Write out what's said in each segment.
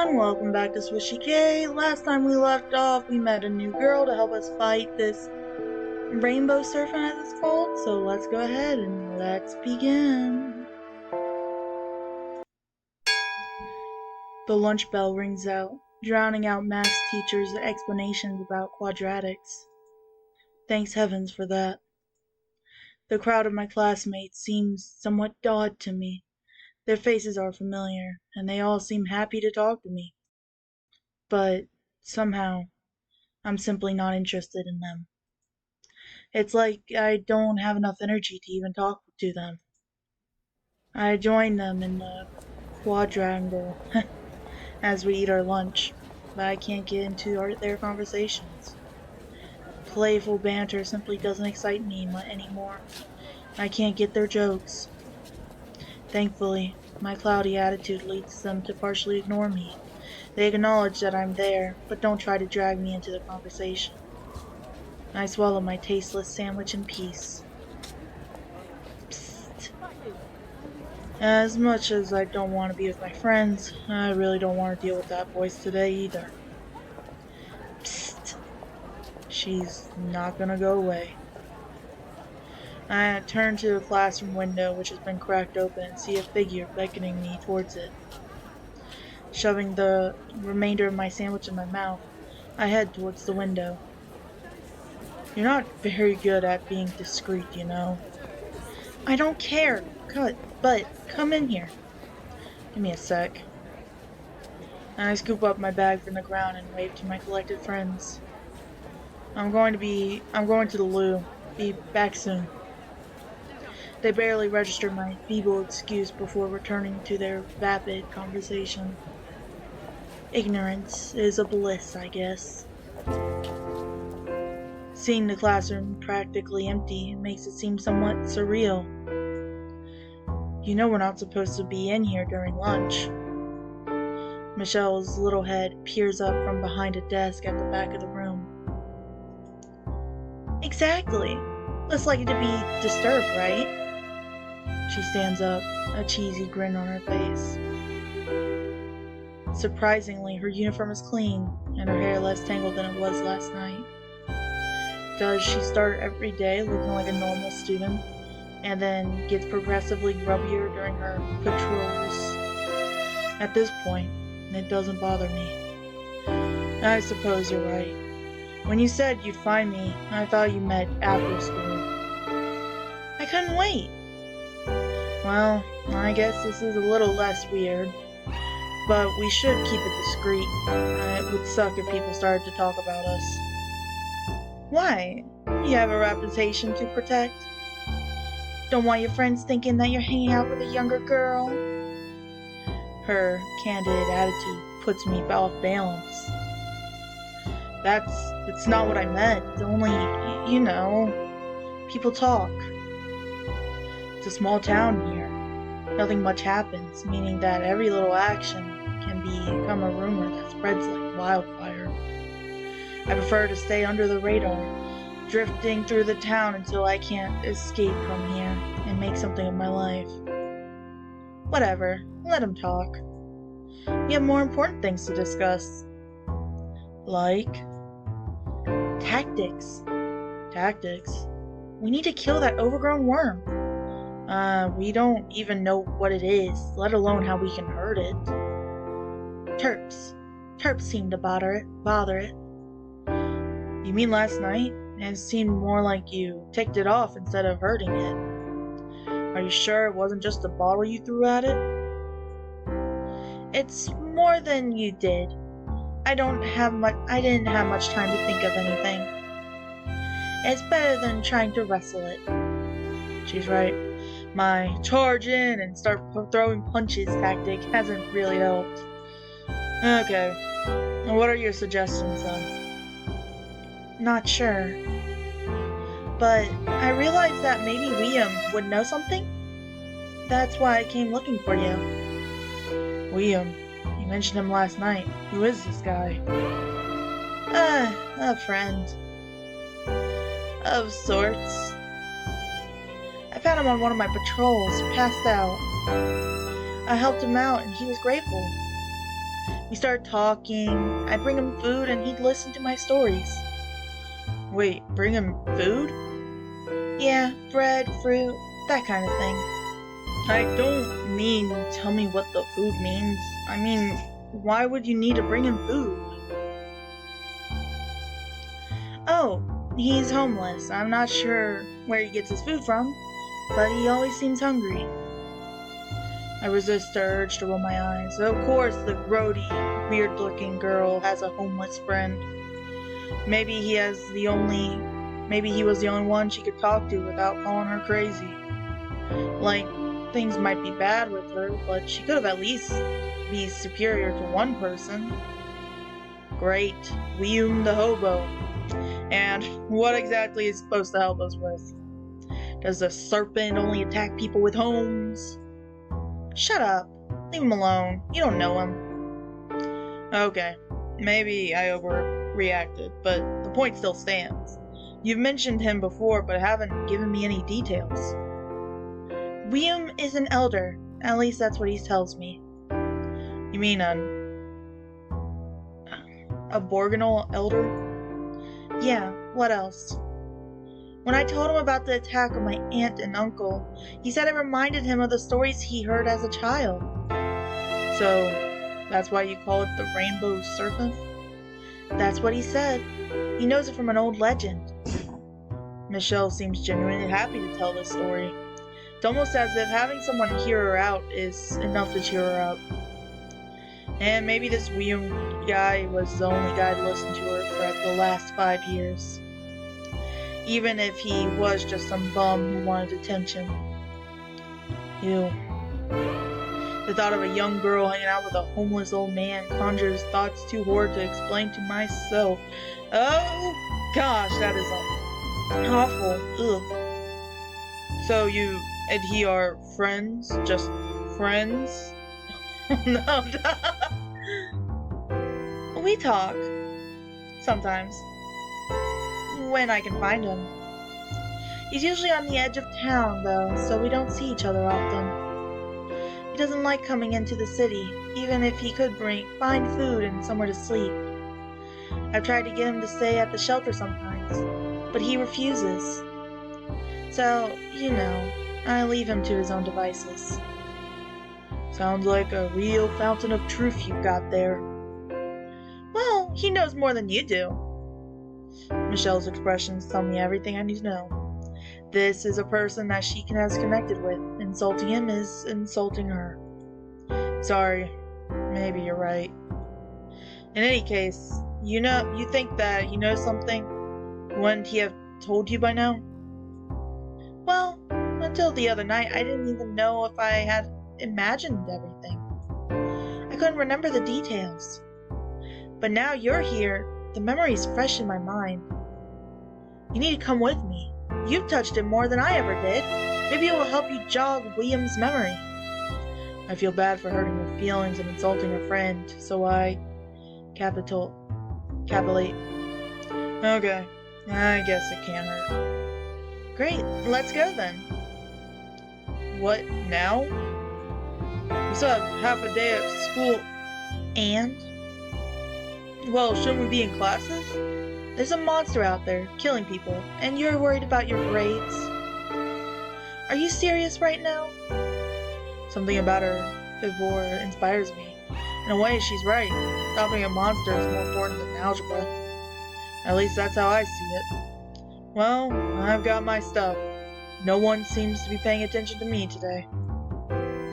everyone, welcome back to Swishy K. Last time we left off, we met a new girl to help us fight this rainbow serpent as it's called, so let's go ahead and let's begin. The lunch bell rings out, drowning out math teachers' explanations about quadratics. Thanks heavens for that. The crowd of my classmates seems somewhat odd to me. Their faces are familiar, and they all seem happy to talk to me. But somehow, I'm simply not interested in them. It's like I don't have enough energy to even talk to them. I join them in the quadrangle as we eat our lunch, but I can't get into their conversations. Playful banter simply doesn't excite me anymore. I can't get their jokes. Thankfully, my cloudy attitude leads them to partially ignore me. They acknowledge that I'm there, but don't try to drag me into the conversation. I swallow my tasteless sandwich in peace. Psst. As much as I don't want to be with my friends, I really don't want to deal with that voice today either. Psst. She's not gonna go away. I turn to the classroom window, which has been cracked open, and see a figure beckoning me towards it. Shoving the remainder of my sandwich in my mouth, I head towards the window. You're not very good at being discreet, you know. I don't care, but come in here. Give me a sec. I scoop up my bag from the ground and wave to my collected friends. I'm going to the loo. Be back soon. They barely register my feeble excuse before returning to their vapid conversation. Ignorance is a bliss, I guess. Seeing the classroom practically empty makes it seem somewhat surreal. You know we're not supposed to be in here during lunch. Michelle's little head peers up from behind a desk at the back of the room. Exactly. Less likely to be disturbed, right? She stands up, a cheesy grin on her face. Surprisingly, her uniform is clean, and her hair less tangled than it was last night. Does she start every day looking like a normal student, and then gets progressively grubbier during her patrols? At this point, it doesn't bother me. I suppose you're right. When you said you'd find me, I thought you meant after school. I couldn't wait. Well, I guess this is a little less weird, but we should keep it discreet. It would suck if people started to talk about us. Why? You have a reputation to protect. Don't want your friends thinking that you're hanging out with a younger girl. Her candid attitude puts me off balance. It's not what I meant. It's only, people talk. It's a small town here. Nothing much happens, meaning that every little action can become a rumor that spreads like wildfire. I prefer to stay under the radar, drifting through the town until I can't escape from here and make something of my life. Whatever, let him talk. We have more important things to discuss. Like tactics. Tactics? We need to kill that overgrown worm. We don't even know what it is, let alone how we can hurt it. Terps. Terps seem to bother it. You mean last night? It seemed more like you ticked it off instead of hurting it. Are you sure it wasn't just a bottle you threw at it? It's more than you did. I didn't have much time to think of anything. It's better than trying to wrestle it. She's right. My charge in and start throwing punches tactic hasn't really helped. Okay. What are your suggestions then? Not sure. But I realized that maybe William would know something. That's why I came looking for you. William? You mentioned him last night. Who is this guy? A friend. Of sorts. I found him on one of my patrols, passed out. I helped him out and he was grateful. We started talking. I'd bring him food and he'd listen to my stories. Wait, bring him food? Yeah, bread, fruit, that kind of thing. I don't mean tell me what the food means. I mean, why would you need to bring him food? Oh, he's homeless. I'm not sure where he gets his food from, but he always seems hungry. I resist the urge to roll my eyes. Of course, the grody, weird-looking girl has a homeless friend. Maybe he was the only one she could talk to without calling her crazy. Like, things might be bad with her, but she could have at least be superior to one person. Great, William the hobo. And what exactly is supposed to help us with? Does the Serpent only attack people with homes? Shut up. Leave him alone. You don't know him. Okay, maybe I overreacted, but the point still stands. You've mentioned him before, but haven't given me any details. William is an elder. At least that's what he tells me. You mean a Borgonal elder? Yeah, what else? When I told him about the attack on my aunt and uncle, he said it reminded him of the stories he heard as a child. So, that's why you call it the Rainbow Serpent? That's what he said. He knows it from an old legend. Michelle seems genuinely happy to tell this story. It's almost as if having someone hear her out is enough to cheer her up. And maybe this William guy was the only guy to listen to her for the last 5 years. Even if he was just some bum who wanted attention. Ew. The thought of a young girl hanging out with a homeless old man conjures thoughts too horrid to explain to myself. Oh gosh, that is awful. Ugh. So you and he are friends? Just friends? No. We talk. Sometimes. When I can find him. He's usually on the edge of town, though, so we don't see each other often. He doesn't like coming into the city, even if he could find food and somewhere to sleep. I've tried to get him to stay at the shelter sometimes, but he refuses. So, I leave him to his own devices. Sounds like a real fountain of truth you've got there. Well, he knows more than you do. Michelle's expressions tell me everything I need to know. This is a person that she has connected with. Insulting him is insulting her. Sorry, maybe you're right. In any case, you think that he knows something? Wouldn't he have told you by now? Well, until the other night, I didn't even know if I had imagined everything. I couldn't remember the details. But now you're here, the memory's fresh in my mind. You need to come with me. You've touched it more than I ever did. Maybe it will help you jog William's memory. I feel bad for hurting her feelings and insulting her friend, so I capitulate. Okay, I guess it can't hurt. Great, let's go then. What, now? We still have half a day at school. And? Well, shouldn't we be in classes? There's a monster out there, killing people, and you're worried about your grades. Are you serious right now? Something about her figure inspires me. In a way, she's right. Stopping a monster is more important than algebra. At least that's how I see it. Well, I've got my stuff. No one seems to be paying attention to me today.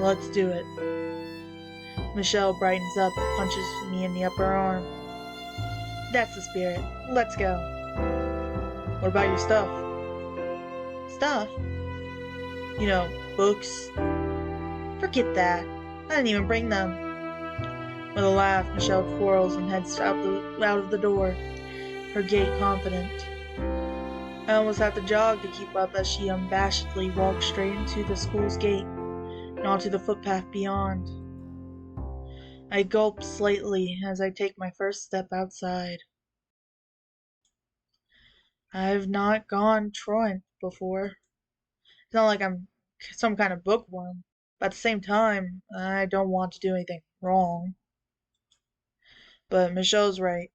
Let's do it. Michelle brightens up and punches me in the upper arm. That's the spirit. Let's go. What about your stuff? Stuff? Books. Forget that. I didn't even bring them. With a laugh, Michelle twirls and heads out of the door, her gait confident. I almost have to jog to keep up as she unabashedly walks straight into the school's gate and onto the footpath beyond. I gulp slightly as I take my first step outside. I've not gone truant before. It's not like I'm some kind of bookworm, but at the same time, I don't want to do anything wrong. But Michelle's right.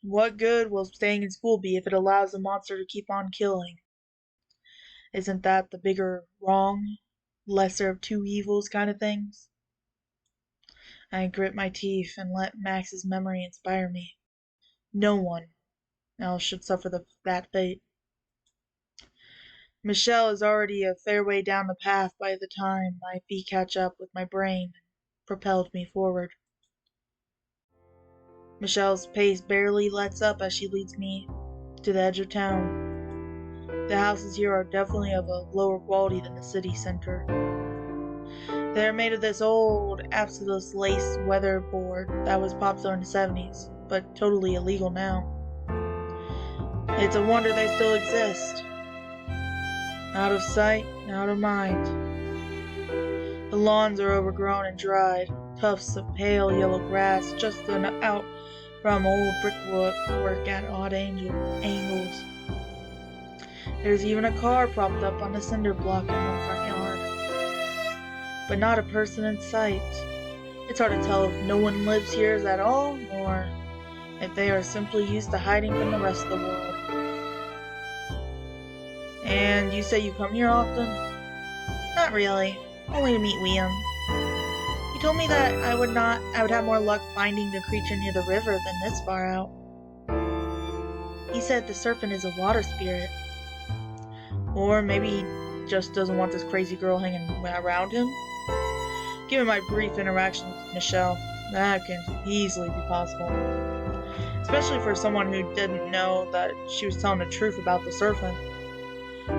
What good will staying in school be if it allows the monster to keep on killing? Isn't that the bigger wrong? Lesser of two evils kind of things? I grit my teeth and let Max's memory inspire me. No one else should suffer that fate. Michelle is already a fair way down the path by the time my feet catch up with my brain and propelled me forward. Michelle's pace barely lets up as she leads me to the edge of town. The houses here are definitely of a lower quality than the city center. They're made of this old absolute lace weatherboard that was popular in the 70s, but totally illegal now. It's a wonder they still exist. Out of sight, out of mind. The lawns are overgrown and dried, tufts of pale yellow grass just out from old brickwork at odd angles. There's even a car propped up on the cinder block in one front yard. But not a person in sight. It's hard to tell if no one lives here at all, or if they are simply used to hiding from the rest of the world. And you say you come here often? Not really. Only to meet Liam. He told me that I would have more luck finding the creature near the river than this far out. He said the serpent is a water spirit. Or maybe he just doesn't want this crazy girl hanging around him? Given my brief interaction with Michelle, that can easily be possible. Especially for someone who didn't know that she was telling the truth about the serpent.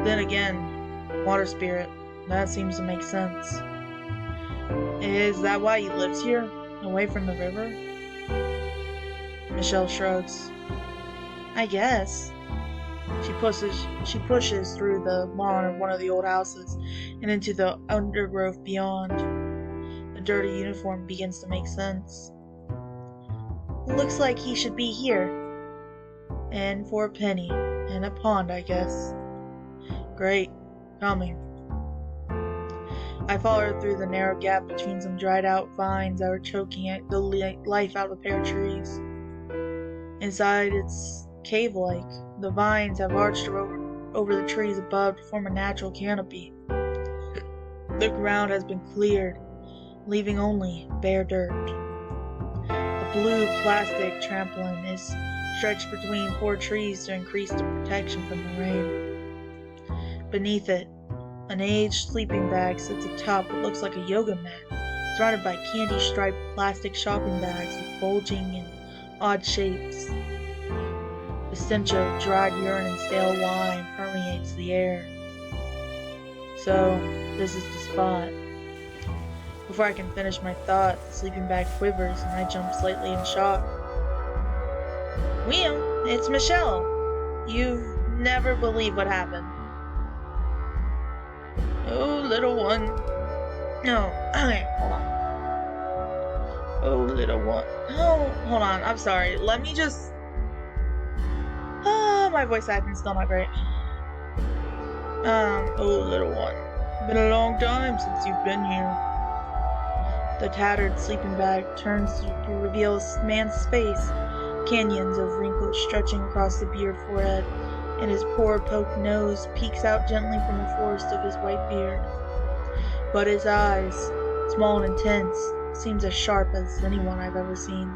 Then again, water spirit, that seems to make sense. Is that why he lives here, away from the river? Michelle shrugs. I guess. She pushes through the lawn of one of the old houses and into the undergrowth beyond. The dirty uniform begins to make sense. Looks like he should be here. And for a penny. And a pond, I guess. Great. Coming. I follow her through the narrow gap between some dried out vines that were choking the life out of a pair of trees. Inside, it's cave-like. The vines have arched over the trees above to form a natural canopy. The ground has been cleared, leaving only bare dirt. A blue plastic trampoline is stretched between 4 trees to increase the protection from the rain. Beneath it, an aged sleeping bag sits atop what looks like a yoga mat, surrounded by candy-striped plastic shopping bags with bulging and odd shapes. The stench of dried urine and stale wine permeates the air. So, this is the spot. Before I can finish my thought, the sleeping bag quivers and I jump slightly in shock. William, it's Michelle. You've never believed what happened. Oh, little one. No, okay, hold on. Oh, little one. Oh, hold on, I'm sorry. Let me just... my voice acting's still not great. Oh, little one. Been a long time since you've been here. The tattered sleeping bag turns to reveal a man's face, canyons of wrinkles stretching across the beard forehead, and his poor poked nose peeks out gently from the forest of his white beard. But his eyes, small and intense, seems as sharp as anyone I've ever seen.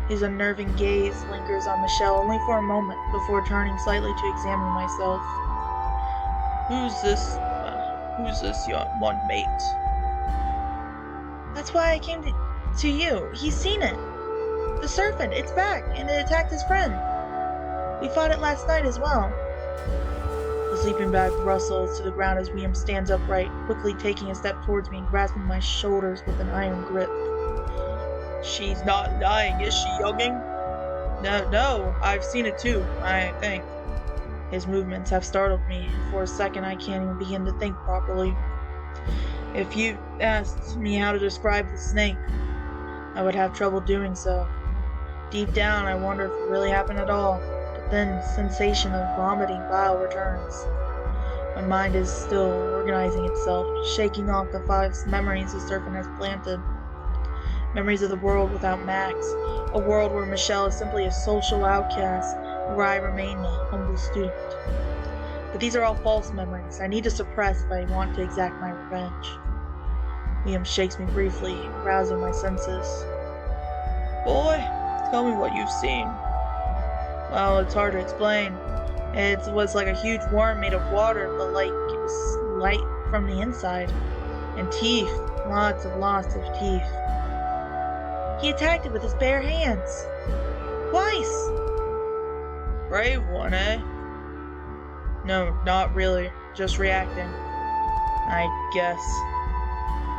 His unnerving gaze lingers on Michelle only for a moment before turning slightly to examine myself. Who's this young one, mate? That's why I came to you. He's seen it. The serpent, it's back, and it attacked his friend. We fought it last night as well. The sleeping bag rustles to the ground as William stands upright, quickly taking a step towards me and grasping my shoulders with an iron grip. She's not lying, is she, younging? No, I've seen it too, I think. His movements have startled me, and for a second I can't even begin to think properly. If you asked me how to describe the snake, I would have trouble doing so. Deep down, I wonder if it really happened at all, but then the sensation of vomiting bile returns. My mind is still organizing itself, shaking off the 5 memories the serpent has planted. Memories of the world without Max, a world where Michelle is simply a social outcast, where I remain a humble student. But these are all false memories I need to suppress if I want to exact my revenge. Liam shakes me briefly, rousing my senses. Boy, tell me what you've seen. Well, it's hard to explain. It was like a huge worm made of water, but like it was light from the inside. And teeth, lots of teeth. He attacked it with his bare hands. Twice! Brave one, eh? No, not really. Just reacting. I guess.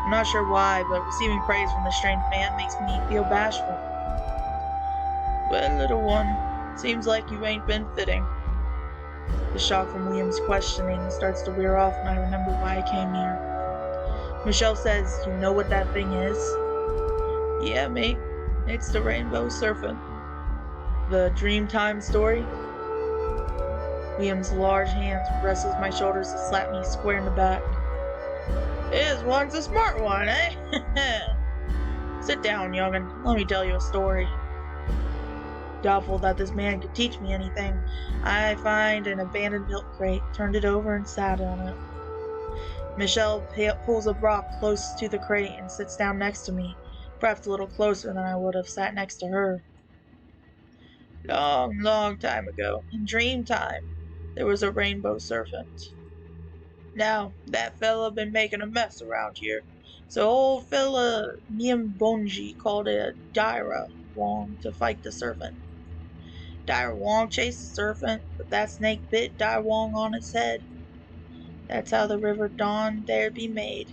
I'm not sure why, but receiving praise from this strange man makes me feel bashful. Well, little one, seems like you ain't been fitting. The shock from Liam's questioning starts to wear off and I remember why I came here. Michelle says, "You know what that thing is?" Yeah, mate. It's the Rainbow Serpent. The Dreamtime story? Liam's large hands wrestles my shoulders to slap me square in the back. This one's a smart one, eh? Sit down, young'un. Let me tell you a story. Doubtful that this man could teach me anything, I find an abandoned milk crate, turned it over, and sat on it. Michelle pulls a rock close to the crate and sits down next to me, perhaps a little closer than I would have sat next to her. Long, long time ago, in Dreamtime, there was a Rainbow Serpent. Now, that fella been making a mess around here, so old fella Niambonji called it a Daira Wong to fight the serpent. Daira Wong chased the serpent, but that snake bit Daira Wong on its head. That's how the river Dawn dare be made.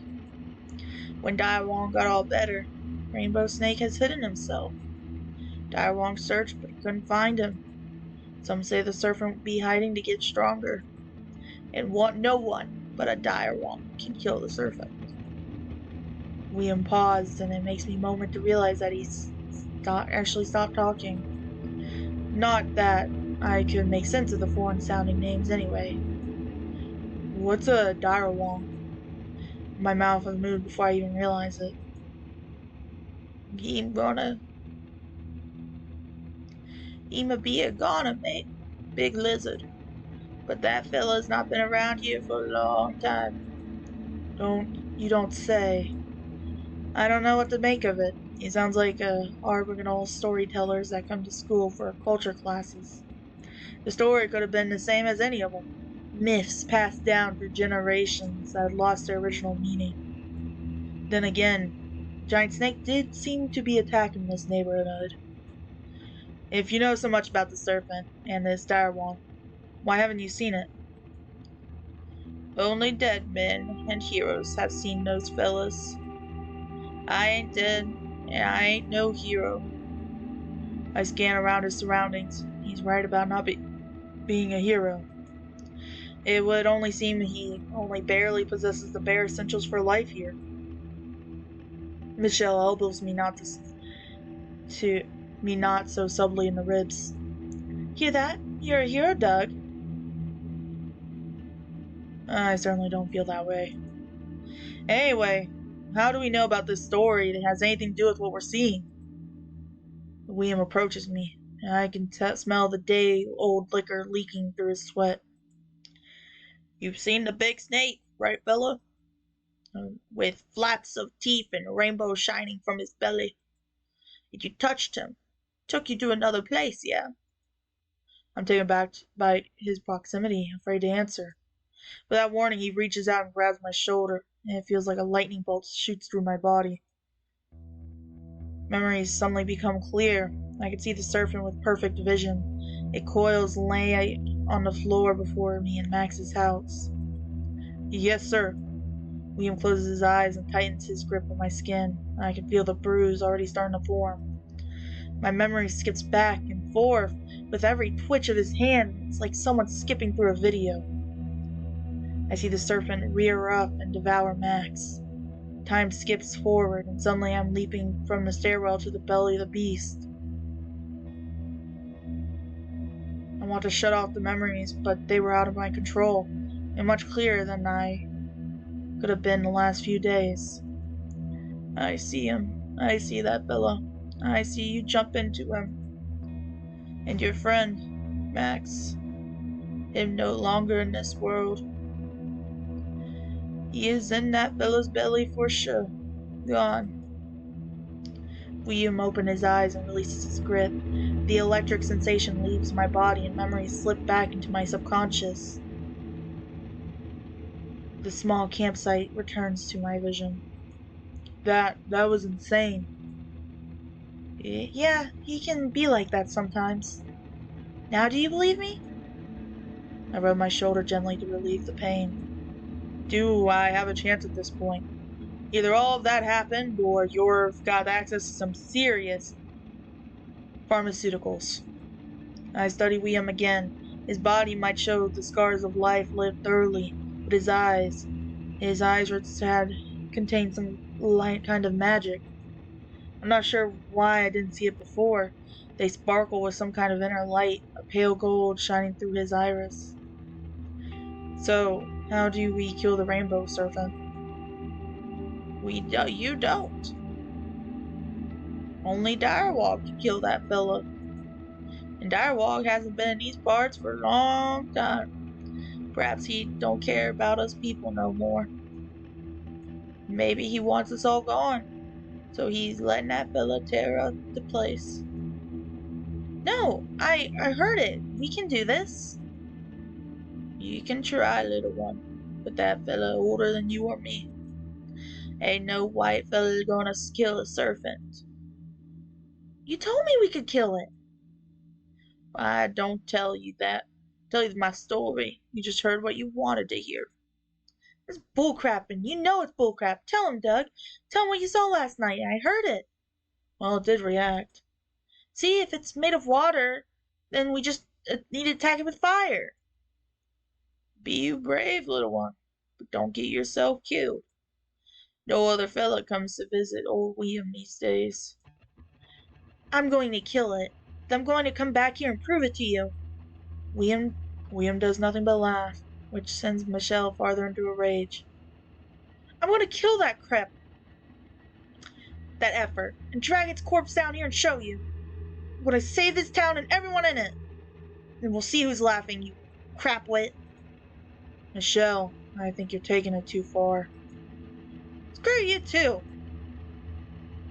When Daira Wong got all better, Rainbow Snake has hidden himself. Daira Wong searched, but couldn't find him. Some say the serpent will be hiding to get stronger, and no one but a Daira Wong can kill the serpent. Liam paused, and it makes me moment to realize that he's actually stopped talking. Not that I could make sense of the foreign-sounding names anyway. What's a Daira Wong? My mouth has moved before I even realize it. He'ma be a goner, mate. Big lizard. But that fella's not been around here for a long time. You don't say. I don't know what to make of it. He sounds like a original storytellers that come to school for culture classes. The story could have been the same as any of them. Myths passed down for generations that had lost their original meaning. Then again, Giant Snake did seem to be attacking this neighborhood. If you know so much about the serpent and this Daira Wong, why haven't you seen it? Only dead men and heroes have seen those fellas. I ain't dead, and I ain't no hero. I scan around his surroundings. He's right about not being a hero. It would only seem he only barely possesses the bare essentials for life here. Michelle elbows me not so subtly in the ribs. Hear that? You're a hero, Doug. I certainly don't feel that way. Anyway, how do we know about this story that has anything to do with what we're seeing? William approaches me, and I can smell the day-old liquor leaking through his sweat. You've seen the big snake, right, fella? With flaps of teeth and a rainbow shining from his belly. Did you touch him? Took you to another place, yeah? I'm taken back by his proximity, afraid to answer. Without warning, he reaches out and grabs my shoulder, and it feels like a lightning bolt shoots through my body. Memories suddenly become clear. I can see the serpent with perfect vision. It coils lay on the floor before me in Max's house. Yes, sir. William closes his eyes and tightens his grip on my skin. I can feel the bruise already starting to form. My memory skips back and forth. With every twitch of his hand, it's like someone skipping through a video. I see the serpent rear up and devour Max. Time skips forward, and suddenly I'm leaping from the stairwell to the belly of the beast. I want to shut off the memories, but they were out of my control, and much clearer than I could have been the last few days. I see him. I see that fella. I see you jump into him. And your friend, Max, him no longer in this world. He is in that fella's belly for sure. Gone. William opened his eyes and releases his grip. The electric sensation leaves my body and memories slip back into my subconscious. The small campsite returns to my vision. That was insane. Yeah, he can be like that sometimes. Now do you believe me? I rubbed my shoulder gently to relieve the pain. Do I have a chance at this point? Either all of that happened, or you've got access to some serious pharmaceuticals. I studied William again. His body might show the scars of life lived thoroughly, but his eyes had contained some light kind of magic. I'm not sure why I didn't see it before. They sparkle with some kind of inner light, a pale gold shining through his iris. So, how do we kill the rainbow serpent? You don't. Only Direwolf can kill that fella. And Direwolf hasn't been in these parts for a long time. Perhaps he don't care about us people no more. Maybe he wants us all gone. So he's letting that fella tear up the place. No, I heard it. We can do this. You can try, little one. But that fella older than you or me. Ain't no white fella gonna kill a serpent. You told me we could kill it. I don't tell you that. Tell you my story. You just heard what you wanted to hear. It's bullcrap, and you know it's bullcrap. Tell him, Doug. Tell him what you saw last night. I heard it. Well, it did react. See, if it's made of water, then we just need to attack it with fire. Be you brave, little one, but don't get yourself killed. No other fella comes to visit old William these days. I'm going to kill it. I'm going to come back here and prove it to you. William does nothing but laugh, which sends Michelle farther into a rage. I'm going to kill that effort, and drag its corpse down here and show you. I'm going to save this town and everyone in it. And we'll see who's laughing, you crapwit. Michelle, I think you're taking it too far. Screw you too.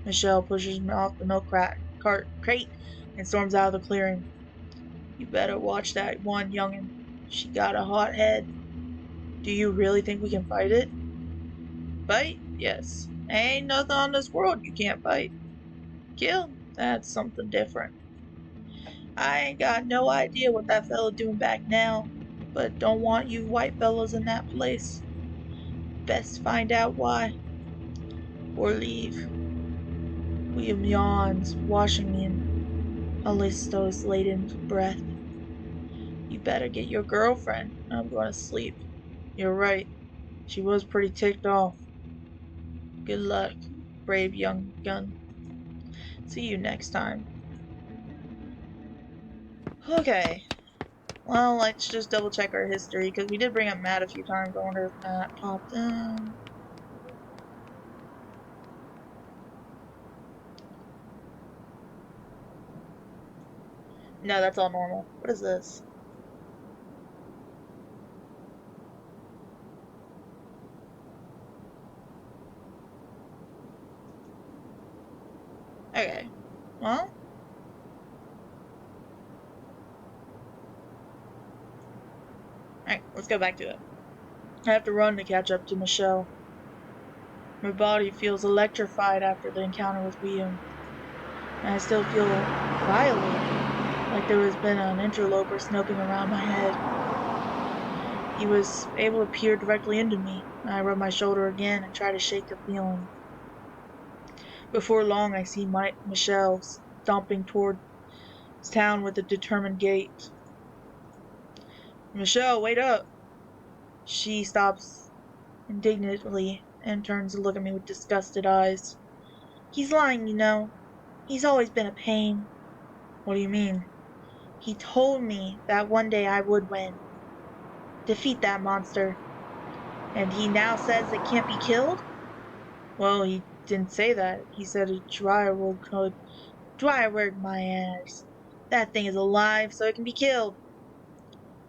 Michelle pushes me off the milk crate and storms out of the clearing. You better watch that one youngin'. She got a hot head. Do you really think we can fight it? Fight? Yes. Ain't nothing on this world you can't fight. Kill? That's something different. I ain't got no idea what that fella doing back now, but don't want you white fellas in that place. Best find out why. Or leave. William yawns, washing me in Callisto's laden breath. You better get your girlfriend. I'm going to sleep. You're right. She was pretty ticked off. Good luck, brave young gun. See you next time. Okay. Well, let's just double check our history, because we did bring up Matt a few times. I wonder if Matt popped in. No, that's all normal. What is this? Okay. Well. Alright, let's go back to it. I have to run to catch up to Michelle. My body feels electrified after the encounter with William. And I still feel violated, like there has been an interloper snooping around my head. He was able to peer directly into me, and I rub my shoulder again and try to shake the feeling. Before long, I see Michelle stomping toward town with a determined gait. Michelle, wait up! She stops indignantly and turns to look at me with disgusted eyes. He's lying, you know. He's always been a pain. What do you mean? He told me that one day I would win. Defeat that monster. And he now says it can't be killed? Well, he didn't say that. He said a dryer could dryer my ass. That thing is alive, so it can be killed.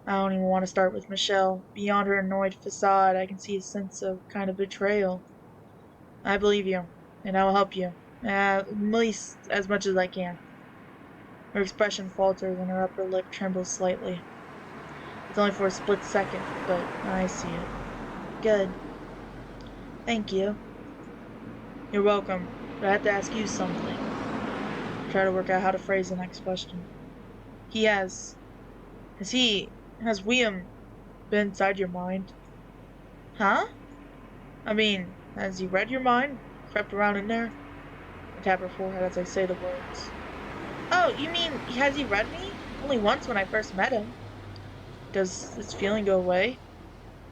I don't even want to start with Michelle. Beyond her annoyed facade, I can see a sense of kind of betrayal. I believe you, and I will help you. At least as much as I can. Her expression falters and her upper lip trembles slightly. It's only for a split second, but I see it. Good. Thank you. You're welcome, but I have to ask you something. Try to work out how to phrase the next question. He has. Has William been inside your mind? Huh? I mean, has he read your mind? Crept around in there? I tap her forehead as I say the words. Oh, you mean, has he read me? Only once when I first met him. Does this feeling go away?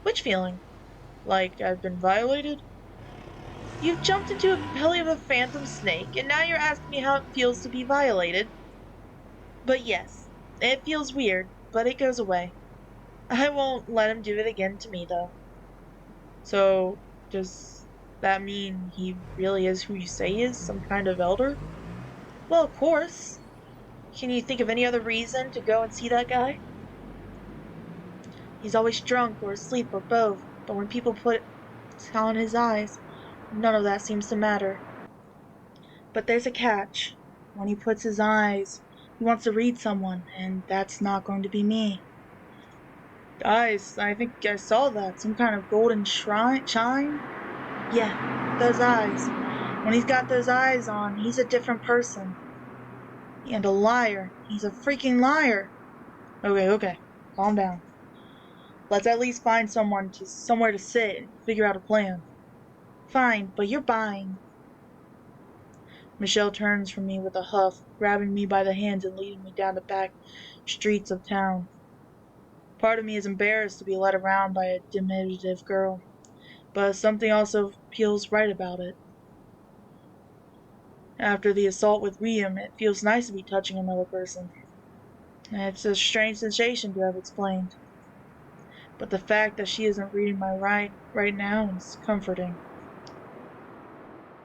Which feeling? Like I've been violated? You've jumped into a belly of a phantom snake, and now you're asking me how it feels to be violated? But yes, it feels weird, but it goes away. I won't let him do it again to me, though. So, does that mean he really is who you say he is? Some kind of elder? Well, of course. Can you think of any other reason to go and see that guy? He's always drunk or asleep or both, but when people put on his eyes, none of that seems to matter. But there's a catch. When he puts his eyes, he wants to read someone, and that's not going to be me. Eyes, I think I saw that. Some kind of golden chime? Yeah, those eyes. When he's got those eyes on, he's a different person. And a liar. He's a freaking liar. Okay. Calm down. Let's at least find somewhere to sit and figure out a plan. Fine, but you're buying. Michelle turns from me with a huff, grabbing me by the hands and leading me down the back streets of town. Part of me is embarrassed to be led around by a diminutive girl, but something also feels right about it. After the assault with William, it feels nice to be touching another person. It's a strange sensation to have explained. But the fact that she isn't reading my right now is comforting.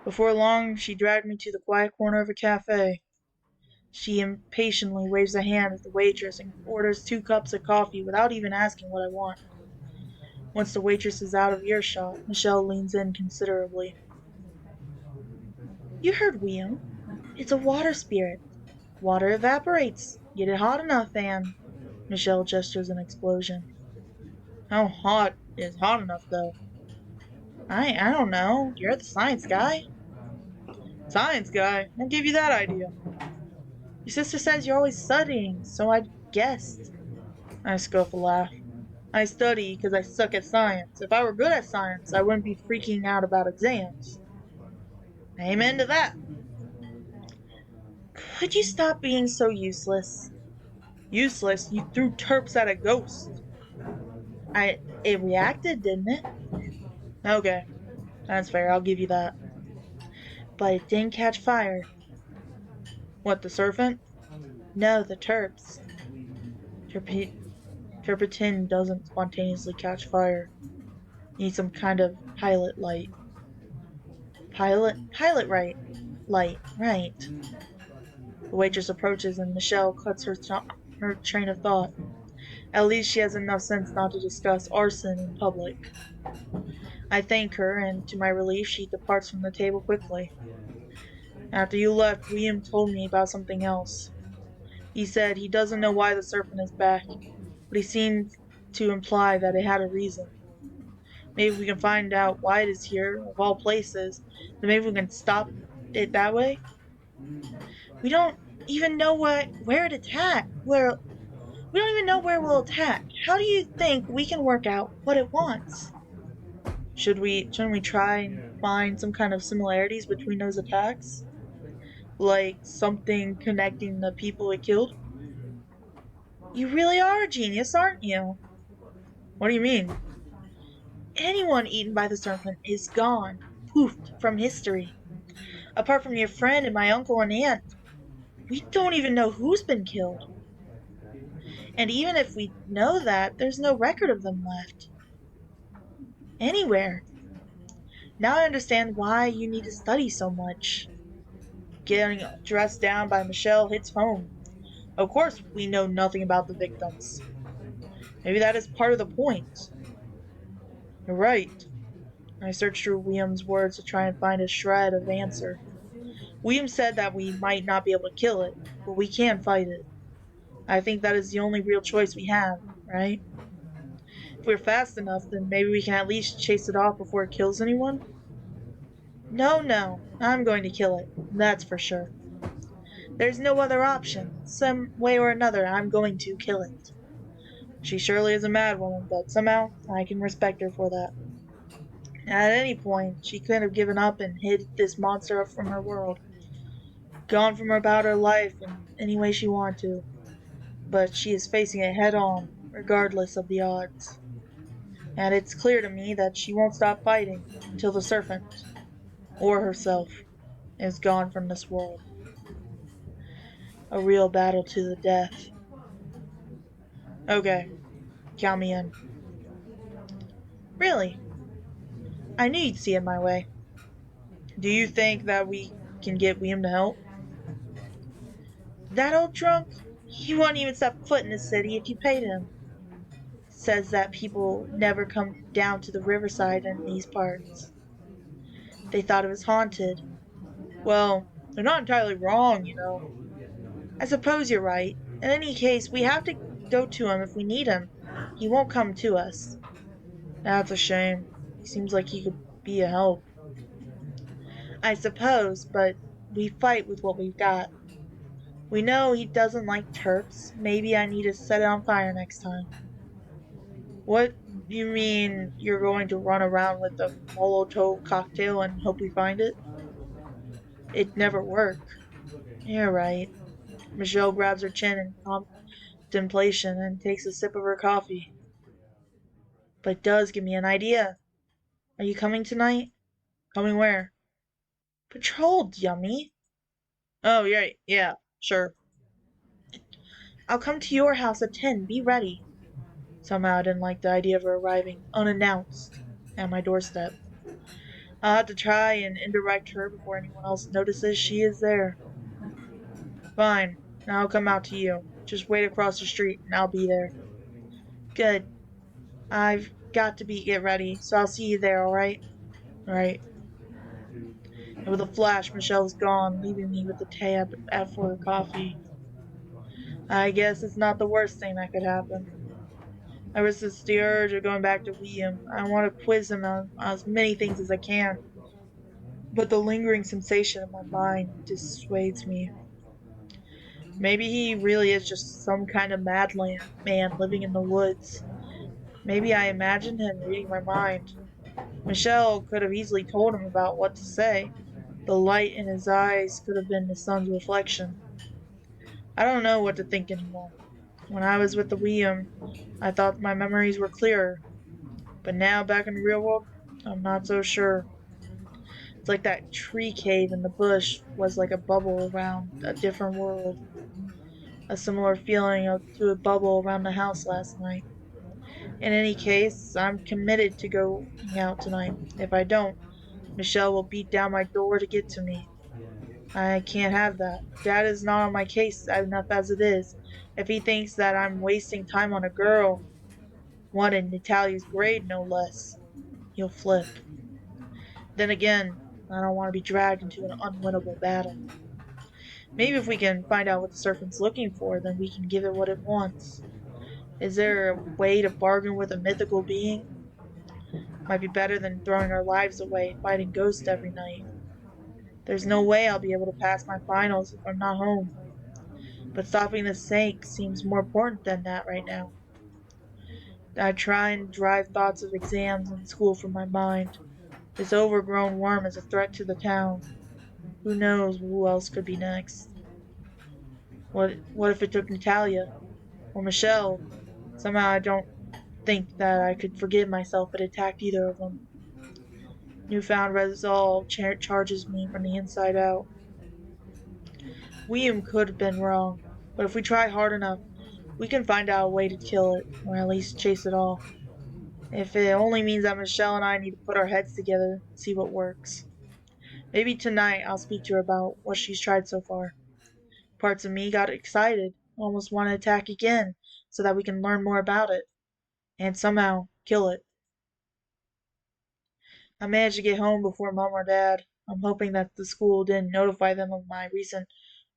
Before long, she dragged me to the quiet corner of a cafe. She impatiently waves a hand at the waitress and orders 2 cups of coffee without even asking what I want. Once the waitress is out of earshot, Michelle leans in considerably. You heard William. It's a water spirit. Water evaporates. Get it hot enough, and Michelle gestures an explosion. How hot is hot enough, though? I don't know. You're the science guy. Science guy? What gave you that idea? Your sister says you're always studying, so I guessed. I scoff a laugh. I study because I suck at science. If I were good at science, I wouldn't be freaking out about exams. Amen to that. Could you stop being so useless? Useless? You threw terps at a ghost. It reacted, didn't it? Okay, that's fair. I'll give you that. But it didn't catch fire. What, the serpent? No, the terps. Turpentine doesn't spontaneously catch fire. You need some kind of pilot light. Pilot light, right. The waitress approaches and Michelle cuts her train of thought. At least she has enough sense not to discuss arson in public. I thank her, and to my relief, she departs from the table quickly. After you left, William told me about something else. He said he doesn't know why the serpent is back, but he seemed to imply that it had a reason. Maybe we can find out why it is here, of all places, then maybe we can stop it that way. We don't even know where it attacked. We don't even know where we'll attack. How do you think we can work out what it wants? Shouldn't we try and find some kind of similarities between those attacks? Like something connecting the people it killed? You really are a genius, aren't you? What do you mean? Anyone eaten by the serpent is gone, poofed from history. Apart from your friend and my uncle and aunt, we don't even know who's been killed. And even if we know that, there's no record of them left. Anywhere. Now I understand why you need to study so much. Getting dressed down by Michelle hits home. Of course, we know nothing about the victims. Maybe that is part of the point. You're right. I searched through William's words to try and find a shred of answer. William said that we might not be able to kill it, but we can fight it. I think that is the only real choice we have, right? If we're fast enough, then maybe we can at least chase it off before it kills anyone? No, no, I'm going to kill it. That's for sure. There's no other option. Some way or another, I'm going to kill it. She surely is a mad woman, but somehow I can respect her for that. At any point, she could have given up and hid this monster from her world, gone from about her life in any way she wanted to, but she is facing it head on, regardless of the odds. And it's clear to me that she won't stop fighting until the Serpent, or herself, is gone from this world. A real battle to the death. Okay, count me in. Really, I knew you'd see it my way. Do you think that we can get William to help? That old drunk? He won't even step foot in the city if you paid him. Says that people never come down to the riverside in these parts. They thought it was haunted. Well, they're not entirely wrong, you know. I suppose you're right. In any case, we have to go to him if we need him. He won't come to us. That's a shame. He seems like he could be a help. I suppose, but we fight with what we've got. We know he doesn't like Terps. Maybe I need to set it on fire next time. What you mean you're going to run around with a Molotov cocktail and hope we find it? It'd never work. You're right. Michelle grabs her chin in contemplation and takes a sip of her coffee. But it does give me an idea. Are you coming tonight? Coming where? Patrol, yummy. Oh, right. Yeah, sure. I'll come to your house at 10. Be ready. Somehow I didn't like the idea of her arriving unannounced at my doorstep. I'll have to try and indirect her before anyone else notices she is there. Fine. Now I'll come out to you. Just wait across the street and I'll be there. Good. I've got to get ready, so I'll see you there, alright? Alright. And with a flash, Michelle's gone, leaving me with the tab for her coffee. I guess it's not the worst thing that could happen. I resist the urge of going back to William. I want to quiz him on as many things as I can. But the lingering sensation in my mind dissuades me. Maybe he really is just some kind of man living in the woods. Maybe I imagined him reading my mind. Michelle could have easily told him about what to say. The light in his eyes could have been the sun's reflection. I don't know what to think anymore. When I was with the William, I thought my memories were clearer. But now, back in the real world, I'm not so sure. It's like that tree cave in the bush was like a bubble around a different world. A similar feeling to a bubble around the house last night. In any case, I'm committed to going out tonight. If I don't, Michelle will beat down my door to get to me. I can't have that. Dad is not on my case enough as it is. If he thinks that I'm wasting time on a girl, one in Natalia's grade no less, he'll flip. Then again, I don't want to be dragged into an unwinnable battle. Maybe if we can find out what the Serpent's looking for, then we can give it what it wants. Is there a way to bargain with a mythical being? Might be better than throwing our lives away fighting ghosts every night. There's no way I'll be able to pass my finals if I'm not home. But stopping the snake seems more important than that right now. I try and drive thoughts of exams and school from my mind. This overgrown worm is a threat to the town. Who knows who else could be next? What if it took Natalia? Or Michelle? Somehow I don't think that I could forgive myself if it attacked either of them. Newfound resolve charges me from the inside out. William could have been wrong, but if we try hard enough, we can find out a way to kill it, or at least chase it off. If it only means that Michelle and I need to put our heads together and see what works. Maybe tonight I'll speak to her about what she's tried so far. Parts of me got excited, almost want to attack again, so that we can learn more about it, and somehow kill it. I managed to get home before Mom or Dad. I'm hoping that the school didn't notify them of my recent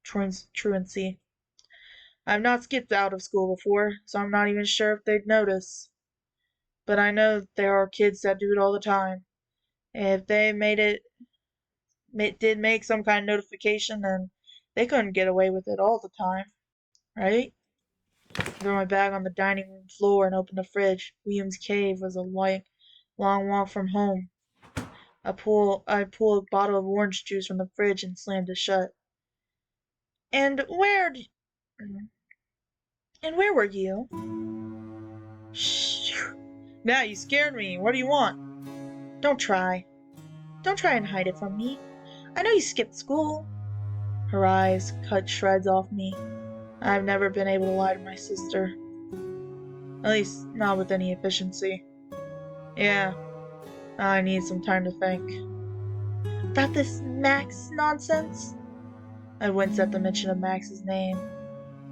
truancy. I've not skipped out of school before, so I'm not even sure if they'd notice. But I know there are kids that do it all the time. If they did make some kind of notification, then they couldn't get away with it all the time, right? I threw my bag on the dining room floor and opened the fridge. William's cave was a long walk from home. I pulled a bottle of orange juice from the fridge and slammed it shut. And where were you? Shh. Now you scared me. What do you want? Don't try. Don't try and hide it from me. I know you skipped school. Her eyes cut shreds off me. I've never been able to lie to my sister. At least, not with any efficiency. Yeah, I need some time to think. About this Max nonsense? I winced at the mention of Max's name.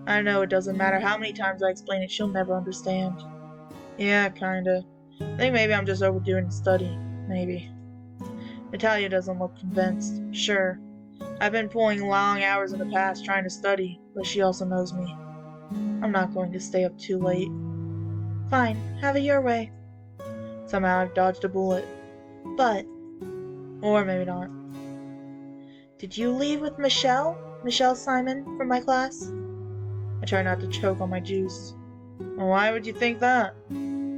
I know it doesn't matter how many times I explain it, she'll never understand. Yeah, kinda. I think maybe I'm just overdoing the study. Maybe. Natalia doesn't look convinced. Sure. I've been pulling long hours in the past trying to study, but she also knows me. I'm not going to stay up too late. Fine, have it your way. Somehow I've dodged a bullet. But, or maybe not. Did you leave with Michelle Simon, from my class? I try not to choke on my juice. Well, why would you think that?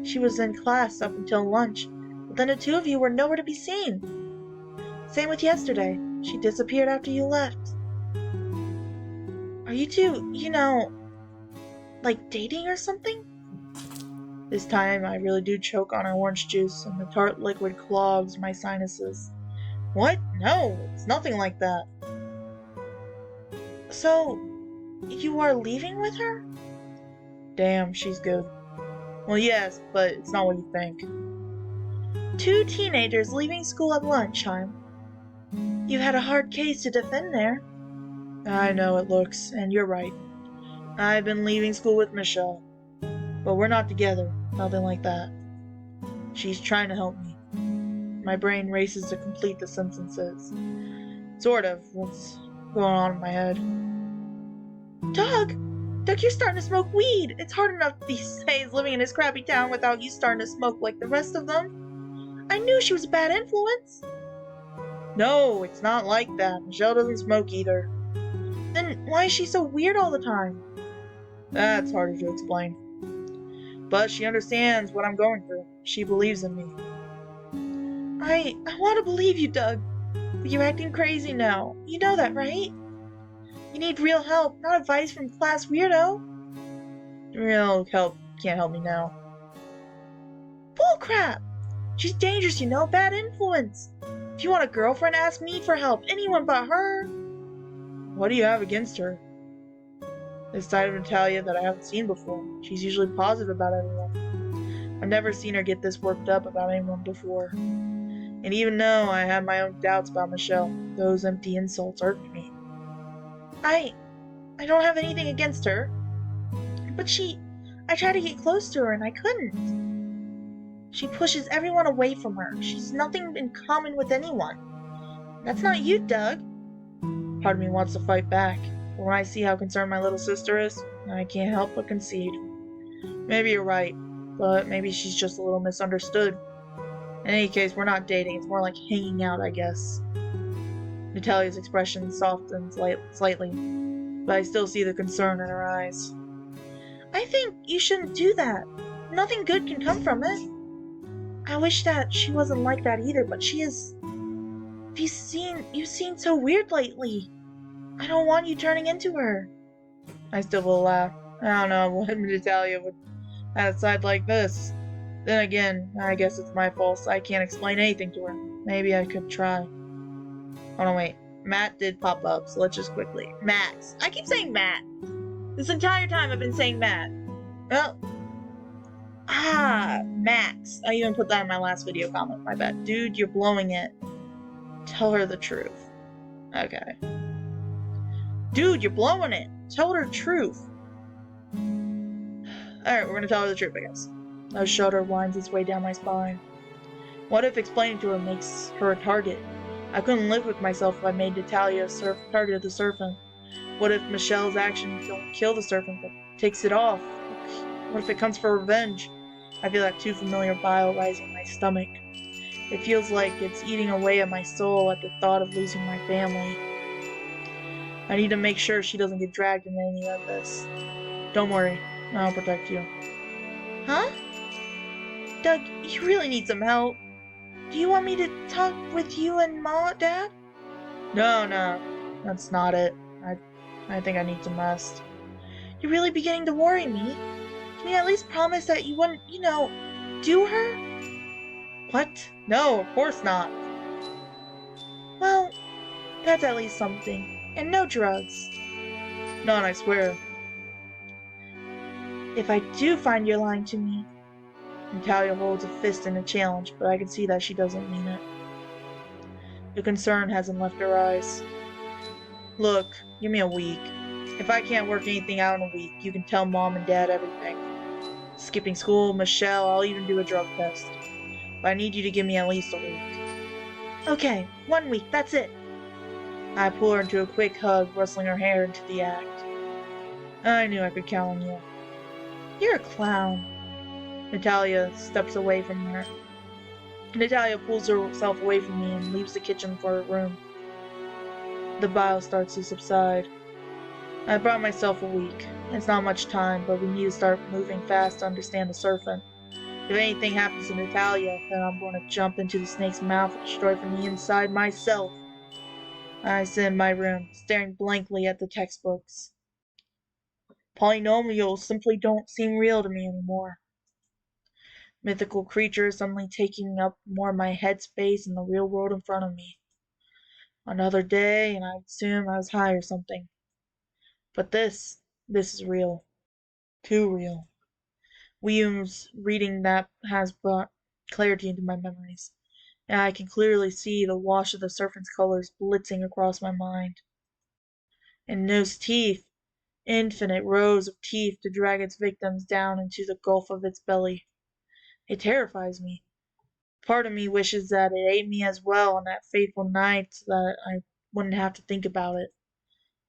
She was in class up until lunch, but then the two of you were nowhere to be seen. Same with yesterday. She disappeared after you left. Are you two, like dating or something? This time I really do choke on orange juice, and the tart liquid clogs my sinuses. What? No, it's nothing like that. So, you are leaving with her? Damn, she's good. Well, yes, but it's not what you think. Two teenagers leaving school at lunchtime. You had a hard case to defend there. I know it looks, and you're right. I've been leaving school with Michelle. But we're not together, nothing like that. She's trying to help me. My brain races to complete the sentences. Sort of, what's going on in my head. Doug, you're starting to smoke weed. It's hard enough these days living in this crappy town without you starting to smoke like the rest of them. I knew she was a bad influence. No, it's not like that. Michelle doesn't smoke either. Then why is she so weird all the time? That's harder to explain. But she understands what I'm going through. She believes in me. I want to believe you, Doug. But you're acting crazy now. You know that, right? You need real help, not advice from class weirdo. Real help can't help me now. Bullcrap! She's dangerous, bad influence. If you want a girlfriend, ask me for help. Anyone but her. What do you have against her? This side of Natalia that I haven't seen before. She's usually positive about everyone. I've never seen her get this worked up about anyone before. And even though I have my own doubts about Michelle, those empty insults irked me. I don't have anything against her. But I tried to get close to her and I couldn't. She pushes everyone away from her. She's nothing in common with anyone. That's not you, Doug. Part of me wants to fight back. But when I see how concerned my little sister is, I can't help but concede. Maybe you're right, but maybe she's just a little misunderstood. In any case, we're not dating, it's more like hanging out, I guess. Natalia's expression softened slightly, but I still see the concern in her eyes. I think you shouldn't do that. Nothing good can come from it. I wish that she wasn't like that either, but she is. You've seen so weird lately. I don't want you turning into her. I still will laugh. I don't know what Natalia would have a side like this. Then again, I guess it's my fault. I can't explain anything to her. Maybe I could try. Oh no, wait. Matt did pop up, so let's just quickly. Max. I keep saying Matt. This entire time I've been saying Matt. Well, Ah, Max. I even put that in my last video comment. My bad. Dude, you're blowing it. Tell her the truth. Okay. Dude, you're blowing it. Tell her the truth. Alright, we're gonna tell her the truth, I guess. A shudder winds its way down my spine. What if explaining to her makes her a target? I couldn't live with myself if I made Natalia a target of the Serpent. What if Michelle's actions don't kill the Serpent, but takes it off? What if it comes for revenge? I feel that too familiar bile rising in my stomach. It feels like it's eating away at my soul at the thought of losing my family. I need to make sure she doesn't get dragged into any of this. Don't worry, I'll protect you. Huh? Doug, you really need some help. Do you want me to talk with you and Dad? No, that's not it. I think I need some rest. You're really beginning to worry me. Can you at least promise that you wouldn't, do her? What? No, of course not. Well, that's at least something. And no drugs. None, I swear. If I do find you're lying to me... Natalia holds a fist in a challenge, but I can see that she doesn't mean it. The concern hasn't left her eyes. Look, give me a week. If I can't work anything out in a week, you can tell Mom and Dad everything. Skipping school, Michelle, I'll even do a drug test. But I need you to give me at least a week. Okay, 1 week, that's it. I pull her into a quick hug, rustling her hair into the act. I knew I could count on you. You're a clown. Natalia steps away from her. Natalia pulls herself away from me and leaves the kitchen for her room. The bile starts to subside. I brought myself a week. It's not much time, but we need to start moving fast to understand the Serpent. If anything happens to Natalia, then I'm going to jump into the snake's mouth and destroy from the inside myself. I sit in my room, staring blankly at the textbooks. Polynomials simply don't seem real to me anymore. Mythical creatures suddenly taking up more of my headspace in the real world in front of me. Another day, and I'd assume I was high or something. But this is real. Too real. William's reading that has brought clarity into my memories, and I can clearly see the wash of the Serpent's colors blitzing across my mind. And those teeth, infinite rows of teeth to drag its victims down into the gulf of its belly. It terrifies me. Part of me wishes that it ate me as well on that fateful night so that I wouldn't have to think about it.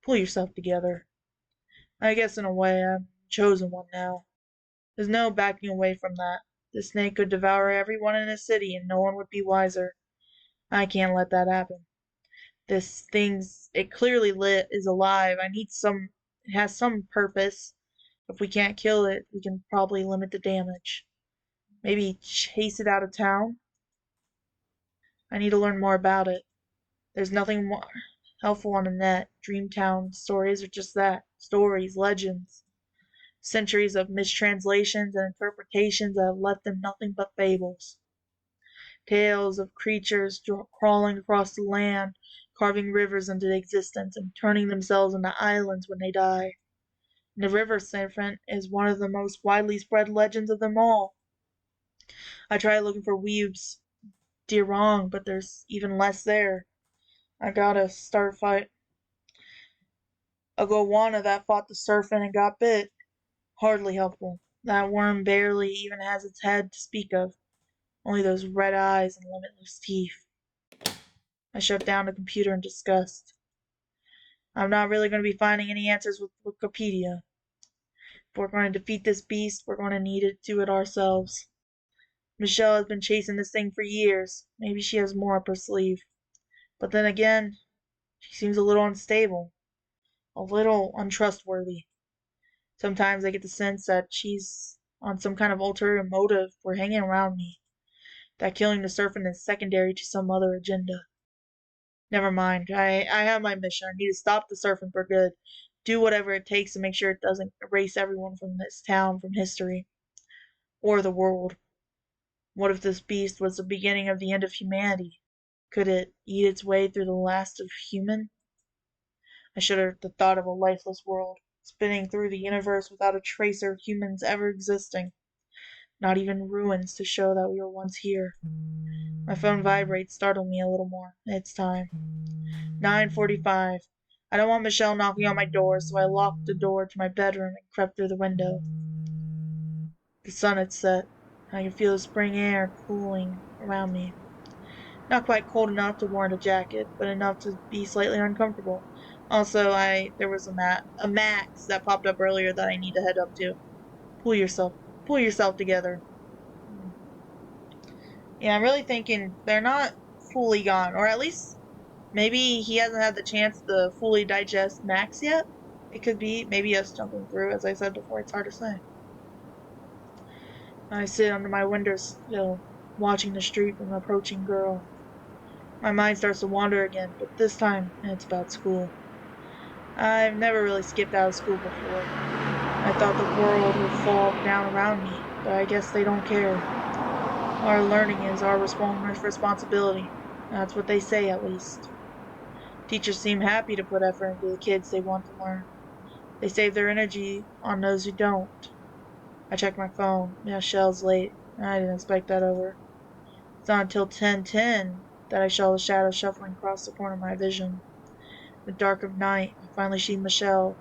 Pull yourself together. I guess in a way I'm chosen one now. There's no backing away from that. The snake could devour everyone in the city and no one would be wiser. I can't let that happen. This thing's, it clearly is alive. It has some purpose. If we can't kill it, we can probably limit the damage. Maybe chase it out of town? I need to learn more about it. There's nothing more helpful on the net. Dreamtown stories are just that. Stories, legends. Centuries of mistranslations and interpretations that have left them nothing but fables. Tales of creatures crawling across the land, carving rivers into existence, and turning themselves into islands when they die. And the river serpent is one of the most widely spread legends of them all. I tried looking for Weeb's Dirong, but there's even less there. I gotta start fight a goanna that fought the serpent and got bit. Hardly helpful. That worm barely even has its head to speak of. Only those red eyes and limitless teeth. I shut down the computer in disgust. I'm not really going to be finding any answers with Wikipedia. If we're going to defeat this beast, we're going to need to do it ourselves. Michelle has been chasing this thing for years. Maybe she has more up her sleeve. But then again, she seems a little unstable. A little untrustworthy. Sometimes I get the sense that she's on some kind of ulterior motive for hanging around me. That killing the serpent is secondary to some other agenda. Never mind. I have my mission. I need to stop the serpent for good. Do whatever it takes to make sure it doesn't erase everyone from this town from history. Or the world. What if this beast was the beginning of the end of humanity? Could it eat its way through the last of human? I shudder at the thought of a lifeless world, spinning through the universe without a trace of humans ever existing. not even ruins to show that we were once here. My phone vibrates, startled me a little more. It's time. 9:45. I don't want Michelle knocking on my door, so I locked the door to my bedroom and crept through the window. The sun had set. I could feel the spring air cooling around me. Not quite cold enough to warrant a jacket, but enough to be slightly uncomfortable. Also, there was a max that popped up earlier that I need to head up to. Pull yourself together. Yeah, I'm really thinking they're not fully gone, or at least maybe he hasn't had the chance to fully digest Max yet. It could be maybe us jumping through, as I said before, it's hard to say. I sit under my windowsill, watching the street from an approaching girl. My mind starts to wander again, but this time it's about school. I've never really skipped out of school before. I thought the world would fall down around me, but I guess they don't care. Our learning is our responsibility. That's what they say, at least. Teachers seem happy to put effort into the kids they want to learn. They save their energy on those who don't. I check my phone. Michelle's late. I didn't expect that of her. It's not until 10:10 that I saw the shadow shuffling across the corner of my vision. In the dark of night, I finally see Michelle,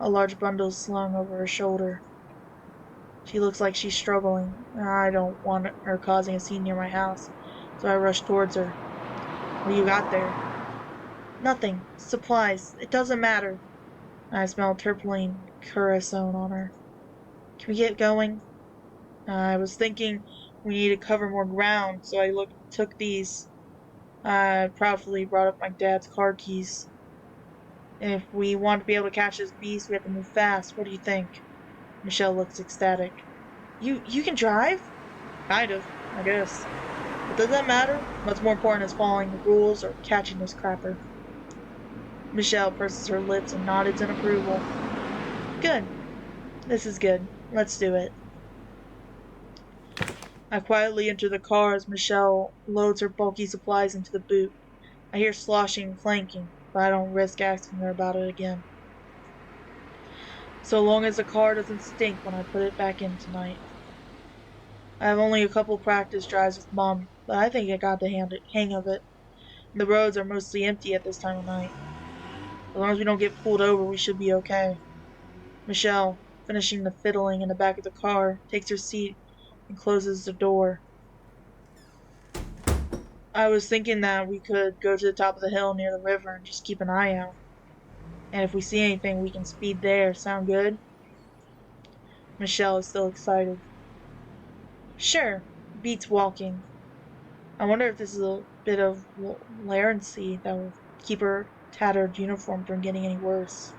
a large bundle slung over her shoulder. She looks like she's struggling. I don't want her causing a scene near my house, so I rush towards her. What do you got there? Nothing. Supplies. It doesn't matter. I smell terpene curacao on her. Can we get going? I was thinking we need to cover more ground, so I took these. I proudly brought up my dad's car keys. If we want to be able to catch this beast, we have to move fast. What do you think? Michelle looks ecstatic. You can drive? Kind of, I guess. But does that matter? What's more important is following the rules or catching this crapper. Michelle purses her lips and nods in approval. Good. This is good. Let's do it. I quietly enter the car as Michelle loads her bulky supplies into the boot. I hear sloshing and clanking, but I don't risk asking her about it again. So long as the car doesn't stink when I put it back in tonight. I have only a couple practice drives with Mom, but I think I got the hang of it. The roads are mostly empty at this time of night. As long as we don't get pulled over, we should be okay. Michelle, finishing the fiddling in the back of the car, takes her seat and closes the door. I was thinking that we could go to the top of the hill near the river and just keep an eye out. And if we see anything, we can speed there. Sound good? Michelle is still excited. Sure. Beats walking. I wonder if this is a bit of larency that will keep her tattered uniform from getting any worse.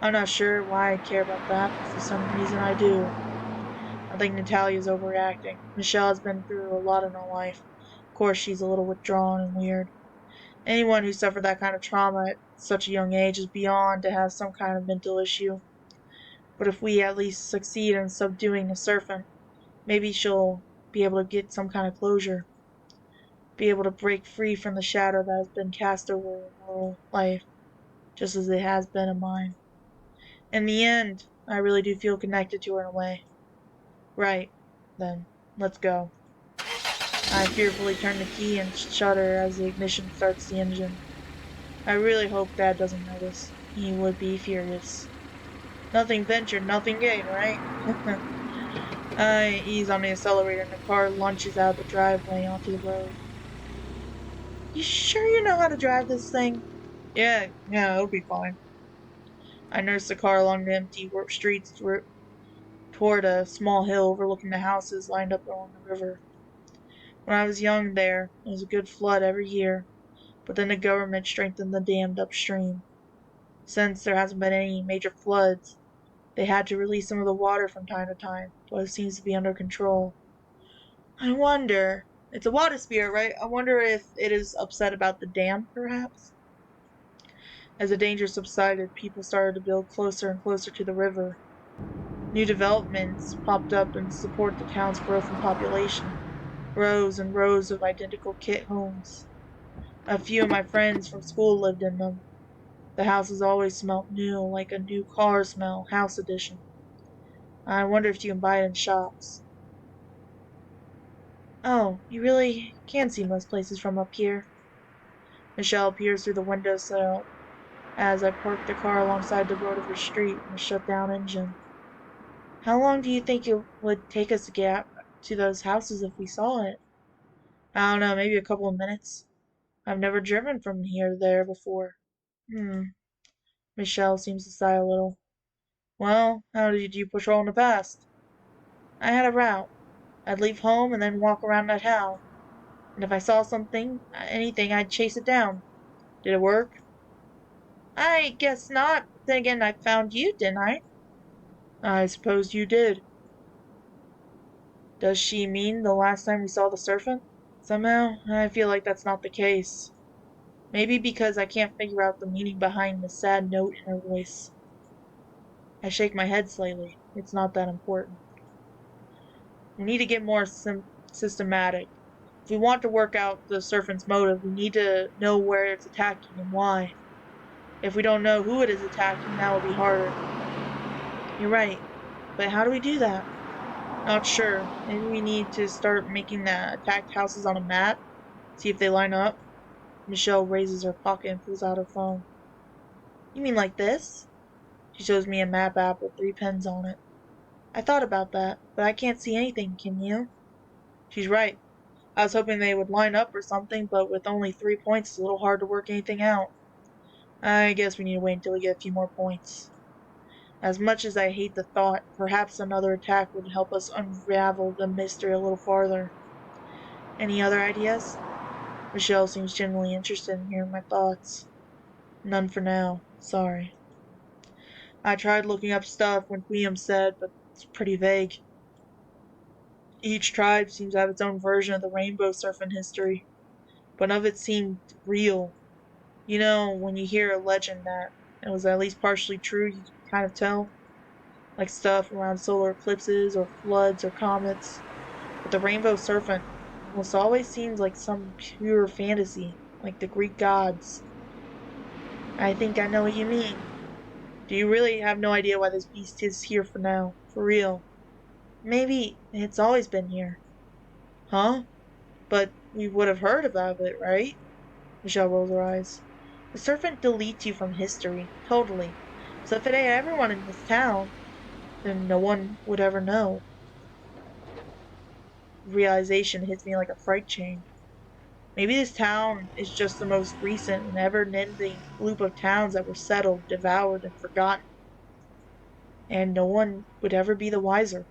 I'm not sure why I care about that, but for some reason I do. I think Natalia's overreacting. Michelle has been through a lot in her life. Of course, she's a little withdrawn and weird. Anyone who suffered that kind of trauma at such a young age is beyond to have some kind of mental issue. But if we at least succeed in subduing the serpent, maybe she'll be able to get some kind of closure. Be able to break free from the shadow that has been cast over her whole life, just as it has been in mine. In the end, I really do feel connected to her in a way. Right, then, let's go. I fearfully turn the key and shudder as the ignition starts the engine. I really hope Dad doesn't notice. He would be furious. Nothing ventured, nothing gained, right? I ease on the accelerator and the car lunges out of the driveway onto the road. You sure you know how to drive this thing? Yeah, it'll be fine. I nurse the car along the empty streets toward a small hill overlooking the houses lined up along the river. When I was young there was a good flood every year, but then the government strengthened the dam upstream. Since there hasn't been any major floods, they had to release some of the water from time to time, but it seems to be under control. I wonder, it's a water spirit, right? I wonder if it is upset about the dam, perhaps? As the danger subsided, people started to build closer and closer to the river. New developments popped up and support the town's growth in population. Rows and rows of identical kit homes. A few of my friends from school lived in them. The houses always smelt new, like a new car smell, house edition. I wonder if you can buy it in shops. Oh, you really can see most places from up here. Michelle peers through the windowsill as I park the car alongside the road of her street with a shut down engine. How long do you think it would take us to get to those houses if we saw it? I don't know, maybe a couple of minutes. I've never driven from here to there before. Hmm. Michelle seems to sigh a little. Well, how did you patrol in the past? I had a route. I'd leave home and then walk around that town. And if I saw something, anything, I'd chase it down. Did it work? I guess not, but then again, I found you, didn't I? I suppose you did. Does she mean the last time we saw the serpent? Somehow, I feel like that's not the case. Maybe because I can't figure out the meaning behind the sad note in her voice. I shake my head slightly. It's not that important. We need to get more systematic. If we want to work out the serpent's motive, we need to know where it's attacking and why. If we don't know who it is attacking, that will be harder. You're right. But how do we do that? Not sure. Maybe we need to start making the attacked houses on a map, see if they line up. Michelle raises her pocket and pulls out her phone. You mean like this? She shows me a map app with 3 pins on it. I thought about that, but I can't see anything, can you? She's right. I was hoping they would line up or something, but with only 3 points, it's a little hard to work anything out. I guess we need to wait until we get a few more points. As much as I hate the thought, perhaps another attack would help us unravel the mystery a little farther. Any other ideas? Michelle seems genuinely interested in hearing my thoughts. None for now. Sorry. I tried looking up stuff when William said, but it's pretty vague. Each tribe seems to have its own version of the rainbow surfing history, but none of it seemed real. You know, when you hear a legend that it was at least partially true, you can kind of tell. Like stuff around solar eclipses or floods or comets. But the rainbow serpent almost always seems like some pure fantasy, like the Greek gods. I think I know what you mean. Do you really have no idea why this beast is here for now? For real? Maybe it's always been here. Huh? But we would have heard about it, right? Michelle rolls her eyes. The serpent deletes you from history, totally. So if it ain't everyone in this town, then no one would ever know. Realization hits me like a freight train. Maybe this town is just the most recent and ever-ending loop of towns that were settled, devoured, and forgotten, and no one would ever be the wiser.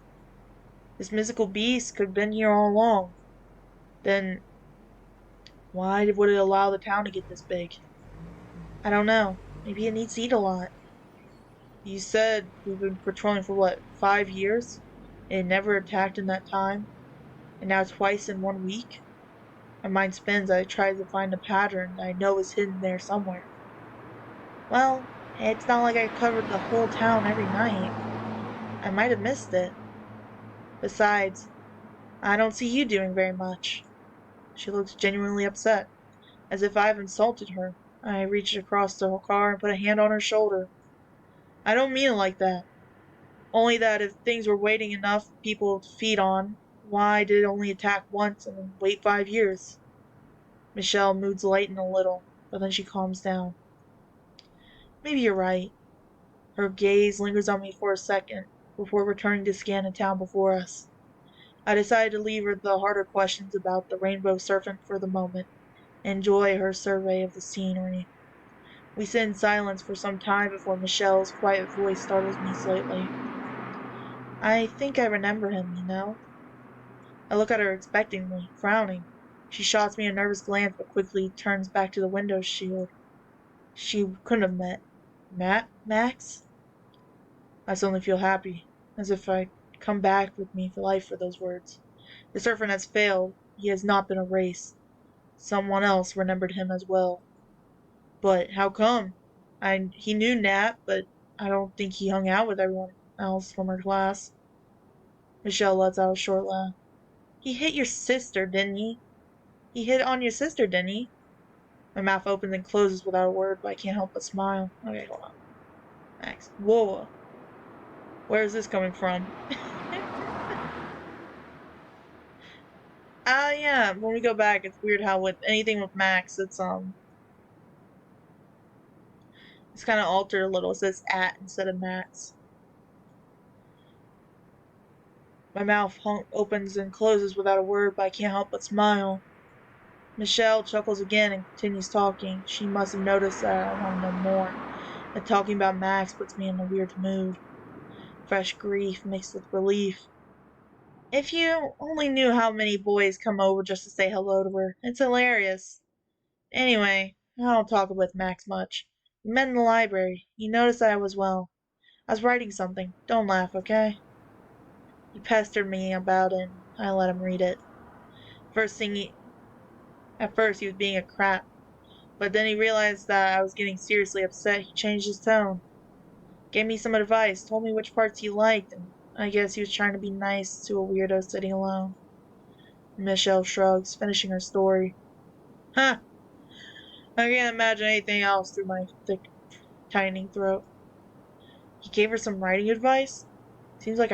This mythical beast could have been here all along. Then why would it allow the town to get this big? I don't know. Maybe it needs to eat a lot. You said we've been patrolling for what, 5 years? And it never attacked in that time? And now twice in 1 week? My mind spins as I try to find a pattern that I know is hidden there somewhere. Well, it's not like I covered the whole town every night. I might have missed it. Besides, I don't see you doing very much. She looks genuinely upset, as if I've insulted her. I reached across the car and put a hand on her shoulder. I don't mean it like that. Only that if things were waiting enough people to feed on, why did it only attack once and then wait 5 years? Michelle moods lighten a little, but then she calms down. Maybe you're right. Her gaze lingers on me for a second, before returning to scan the town before us. I decided to leave her the harder questions about the rainbow serpent for the moment, and enjoy her survey of the scenery. We sit in silence for some time before Michelle's quiet voice startles me slightly. I think I remember him, you know? I look at her expectantly, frowning. She shots me a nervous glance but quickly turns back to the window shield. She couldn't have met Max? I suddenly feel happy, as if I'd come back with me for life for those words. The serpent has failed. He has not been erased. Someone else remembered him as well. But how come? He knew Nat, but I don't think he hung out with everyone else from her class. Michelle lets out a short laugh. He hit your sister, didn't he? He hit on your sister, didn't he? My mouth opens and closes without a word, but I can't help but smile. Okay, hold on. Max. Whoa. Where is this coming from? Yeah, when we go back, it's weird how with anything with Max, it's kind of altered a little. It says at instead of Max. My mouth opens and closes without a word, but I can't help but smile. Michelle chuckles again and continues talking. She must have noticed that I want to know more. That talking about Max puts me in a weird mood. Fresh grief mixed with relief. If you only knew how many boys come over just to say hello to her. It's hilarious. Anyway, I don't talk with Max much. We met in the library. He noticed that I was well. I was writing something. Don't laugh, okay? He pestered me about it, and I let him read it. First thing he, at first he was being a crap, but then he realized that I was getting seriously upset. He changed his tone, gave me some advice, told me which parts he liked, and I guess he was trying to be nice to a weirdo sitting alone. Michelle shrugs, finishing her story. Huh, I can't imagine anything else through my thick, tightening throat. He gave her some writing advice? Seems like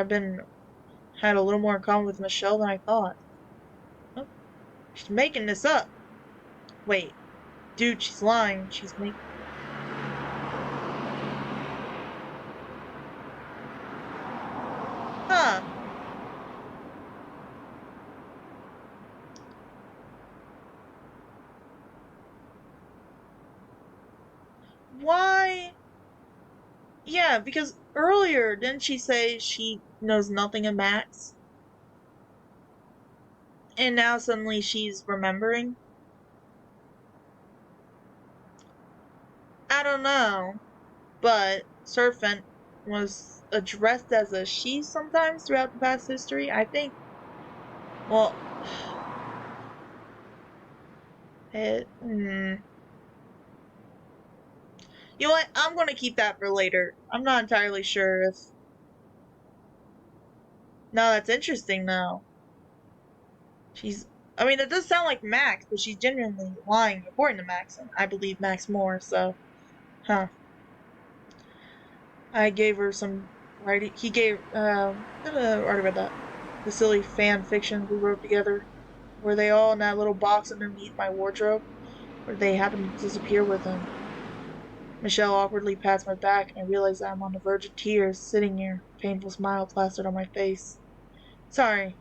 had a little more in common with Michelle than I thought. Oh, she's making this up. Wait, dude, she's lying. She's making... Huh. Why? Yeah, because earlier, didn't she say she knows nothing of Max? And now suddenly she's remembering? I don't know. But Serpent was addressed as a she sometimes throughout the past history. I think, well, it, you know what? I'm gonna keep that for later. I'm not entirely sure if... No, that's interesting though. She's... I mean, it does sound like Max, but she's genuinely lying according to Max, and I believe Max more, so... Huh. I gave her some writing... He gave... I already read that. The silly fan fiction we wrote together. Were they all in that little box underneath my wardrobe? Or did they happen to disappear with him? Michelle awkwardly pats my back, and I realize that I'm on the verge of tears, sitting here, a painful smile plastered on my face. Sorry.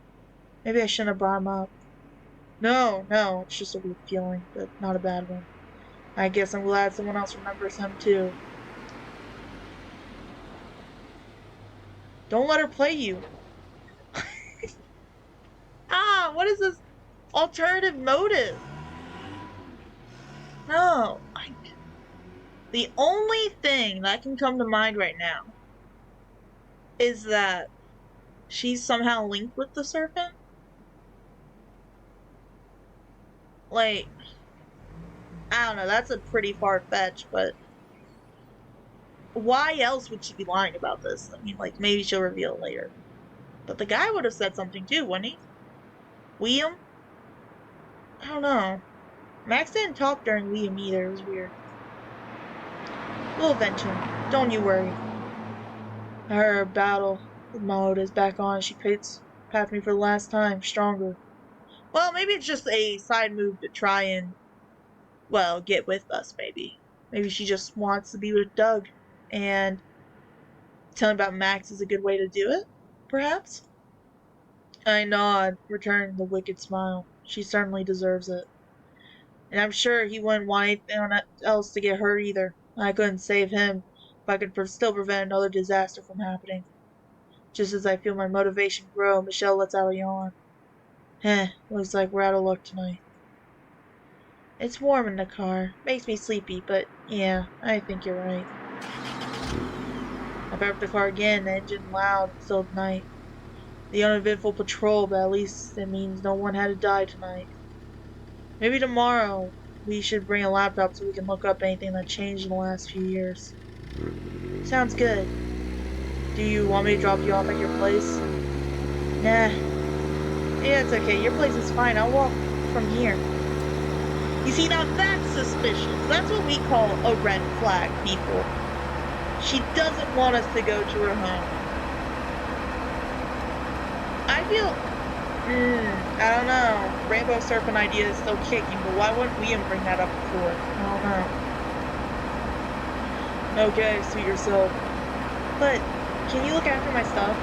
Maybe I shouldn't have brought him up. No, it's just a weak feeling, but not a bad one. I guess I'm glad someone else remembers him, too. Don't let her play you. What is this alternative motive? No. The only thing that can come to mind right now is that she's somehow linked with the Serpent. Like, I don't know, that's a pretty far-fetched, but why else would she be lying about this? I mean, like, maybe she'll reveal it later. But the guy would have said something too, wouldn't he? Liam? I don't know. Max didn't talk during Liam either, it was weird. We'll avenge him. Don't you worry. Her battle mode is back on. She pats me for the last time, stronger. Well, maybe it's just a side move to try and, well, get with us, maybe. Maybe she just wants to be with Doug. And telling about Max is a good way to do it, perhaps? I nod, returning the wicked smile. She certainly deserves it. And I'm sure he wouldn't want anyone else to get hurt either. I couldn't save him, but I could still prevent another disaster from happening. Just as I feel my motivation grow, Michelle lets out a yawn. Looks like we're out of luck tonight. It's warm in the car. Makes me sleepy, but yeah, I think you're right. I fire up the car again, the engine loud, still at night. The uneventful patrol, but at least it means no one had to die tonight. Maybe tomorrow we should bring a laptop so we can look up anything that changed in the last few years. Sounds good. Do you want me to drop you off at your place? Nah. Yeah, it's okay. Your place is fine. I'll walk from here. You see, now that's suspicious. That's what we call a red flag, people. She doesn't want us to go to her home. I feel... I don't know. Rainbow Serpent idea is still kicking, but why wouldn't we bring that up before? I don't know. Okay, suit yourself. But, can you look after my stuff?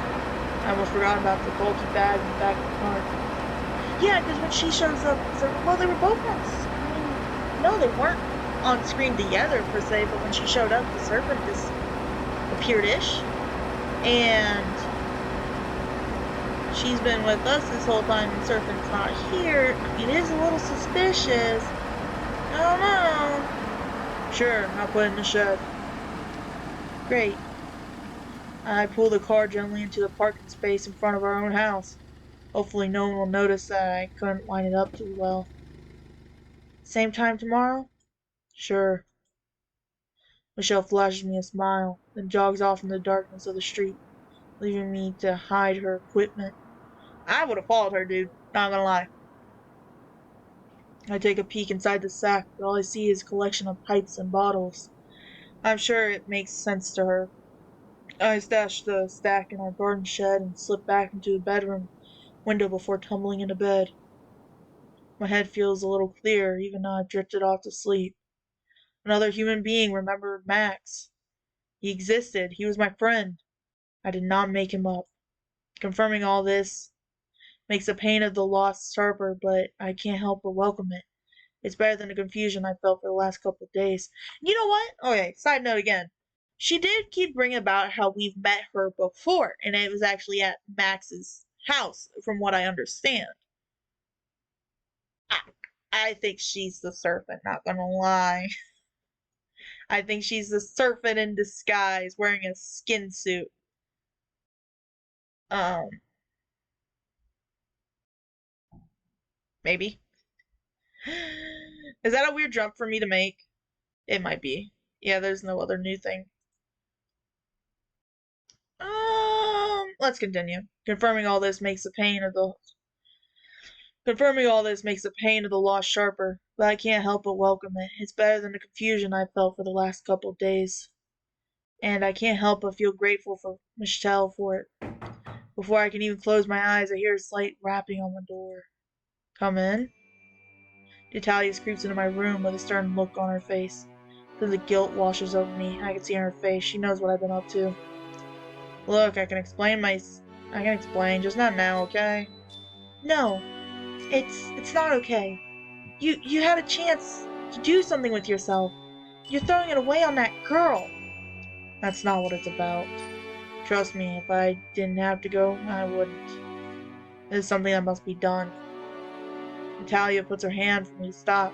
I almost forgot about the bulky bag in the back of the car. Yeah, because when she shows up, well, they were both on screen. No, they weren't on screen together, per se, but when she showed up, the Serpent just appeared-ish. And she's been with us this whole time and Serpent's not here. It is a little suspicious. I don't know. Sure, I'll put it in the shed. Great. I pull the car gently into the parking space in front of our own house. Hopefully no one will notice that I couldn't line it up too well. Same time tomorrow? Sure. Michelle flashes me a smile, then jogs off in the darkness of the street, leaving me to hide her equipment. I would have followed her, dude. Not gonna lie. I take a peek inside the sack, but all I see is a collection of pipes and bottles. I'm sure it makes sense to her. I stash the stack in our garden shed and slip back into the bedroom window before tumbling into bed. My head feels a little clearer, even though I've drifted off to sleep. Another human being remembered Max. He existed. He was my friend. I did not make him up. Confirming all this makes the pain of the loss sharper, but I can't help but welcome it. It's better than the confusion I felt for the last couple of days. You know what? Okay, side note again. She did keep bringing about how we've met her before, and it was actually at Max's house, from what I understand. I, I think she's the Serpent, not gonna lie. I think she's the Serpent in disguise, wearing a skin suit. Um, maybe. Is that a weird jump for me to make? It might be. Yeah, there's no other new thing. Let's continue. Confirming all this makes the pain of the loss sharper, but I can't help but welcome it. It's better than the confusion I felt for the last couple of days. And I can't help but feel grateful for Michelle for it. Before I can even close my eyes, I hear a slight rapping on the door. Come in. Natalia creeps into my room with a stern look on her face. Then the guilt washes over me. I can see on her face. She knows what I've been up to. Look, I can explain, just not now, okay? No, it's not okay. You had a chance to do something with yourself. You're throwing it away on that girl. That's not what it's about. Trust me, if I didn't have to go, I wouldn't. This is something that must be done. Natalia puts her hand for me to stop,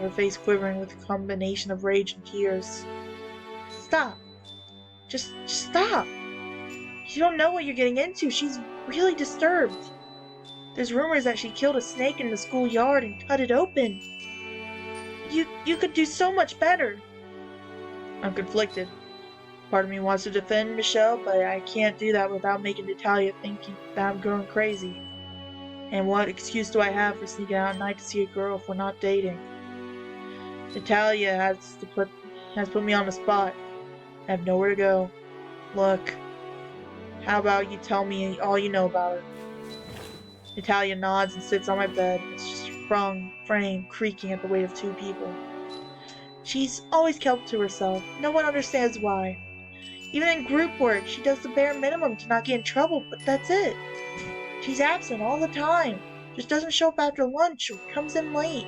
her face quivering with a combination of rage and tears. Stop. Just stop. You don't know what you're getting into. She's really disturbed. There's rumors that she killed a snake in the schoolyard and cut it open. You could do so much better. I'm conflicted. Part of me wants to defend Michelle, but I can't do that without making Natalia thinking that I'm going crazy. And what excuse do I have for sneaking out at night to see a girl if we're not dating? Natalia has put me on the spot. I have nowhere to go. Look, how about you tell me all you know about her? Natalia nods and sits on my bed, its frame creaking at the weight of two people. She's always kept to herself. No one understands why. Even in group work, she does the bare minimum to not get in trouble, but that's it. She's absent all the time. Just doesn't show up after lunch or comes in late.